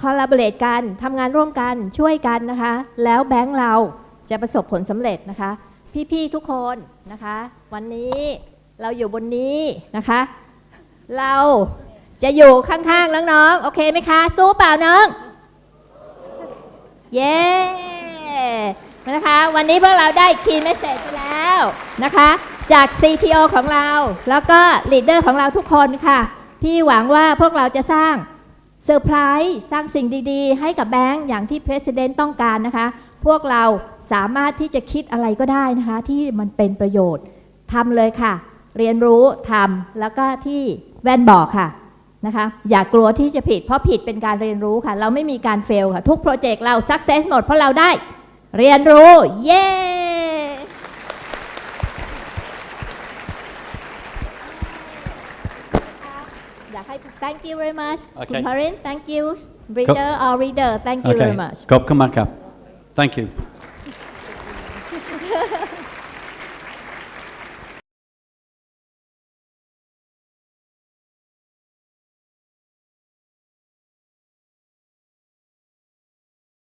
คอลลาบอเรตกันทำงานร่วมกันช่วยกันนะคะแล้วแบงค์เราจะประสบผลสำเร็จนะคะพี่ๆทุกคนนะคะวันนี้เราอยู่บนนี้นะคะเราจะอยู่ข้างๆน้องๆโอเคไหมคะสู้เปล่าน้องเย้นะคะวันนี้พวกเราได้คีย์เมสเสจไปแล้วนะคะจาก CTO ของเราแล้วก็ลีดเดอร์ของเราทุกคนค่ะพี่หวังว่าพวกเราจะสร้างเซอร์ไพรส์สร้างสิ่งดีๆให้กับแบงค์อย่างที่ President ต้องการนะคะพวกเราสามารถที่จะคิดอะไรก็ได้นะคะที่มันเป็นประโยชน์ทำเลยค่ะเรียนรู้ทำแล้วก็ที่แว่นบอกค่ะนะคะอย่ากลัวที่จะผิดเพราะผิดเป็นการเรียนรู้ค่ะเราไม่มีการเฟลค่ะทุกโปรเจกต์เรา success หมดเพราะเราได้เรียนรู้เย้อยากให้ thank you very much คุณพาริน thank you reader or reader thank you very much Come back up. Thank you.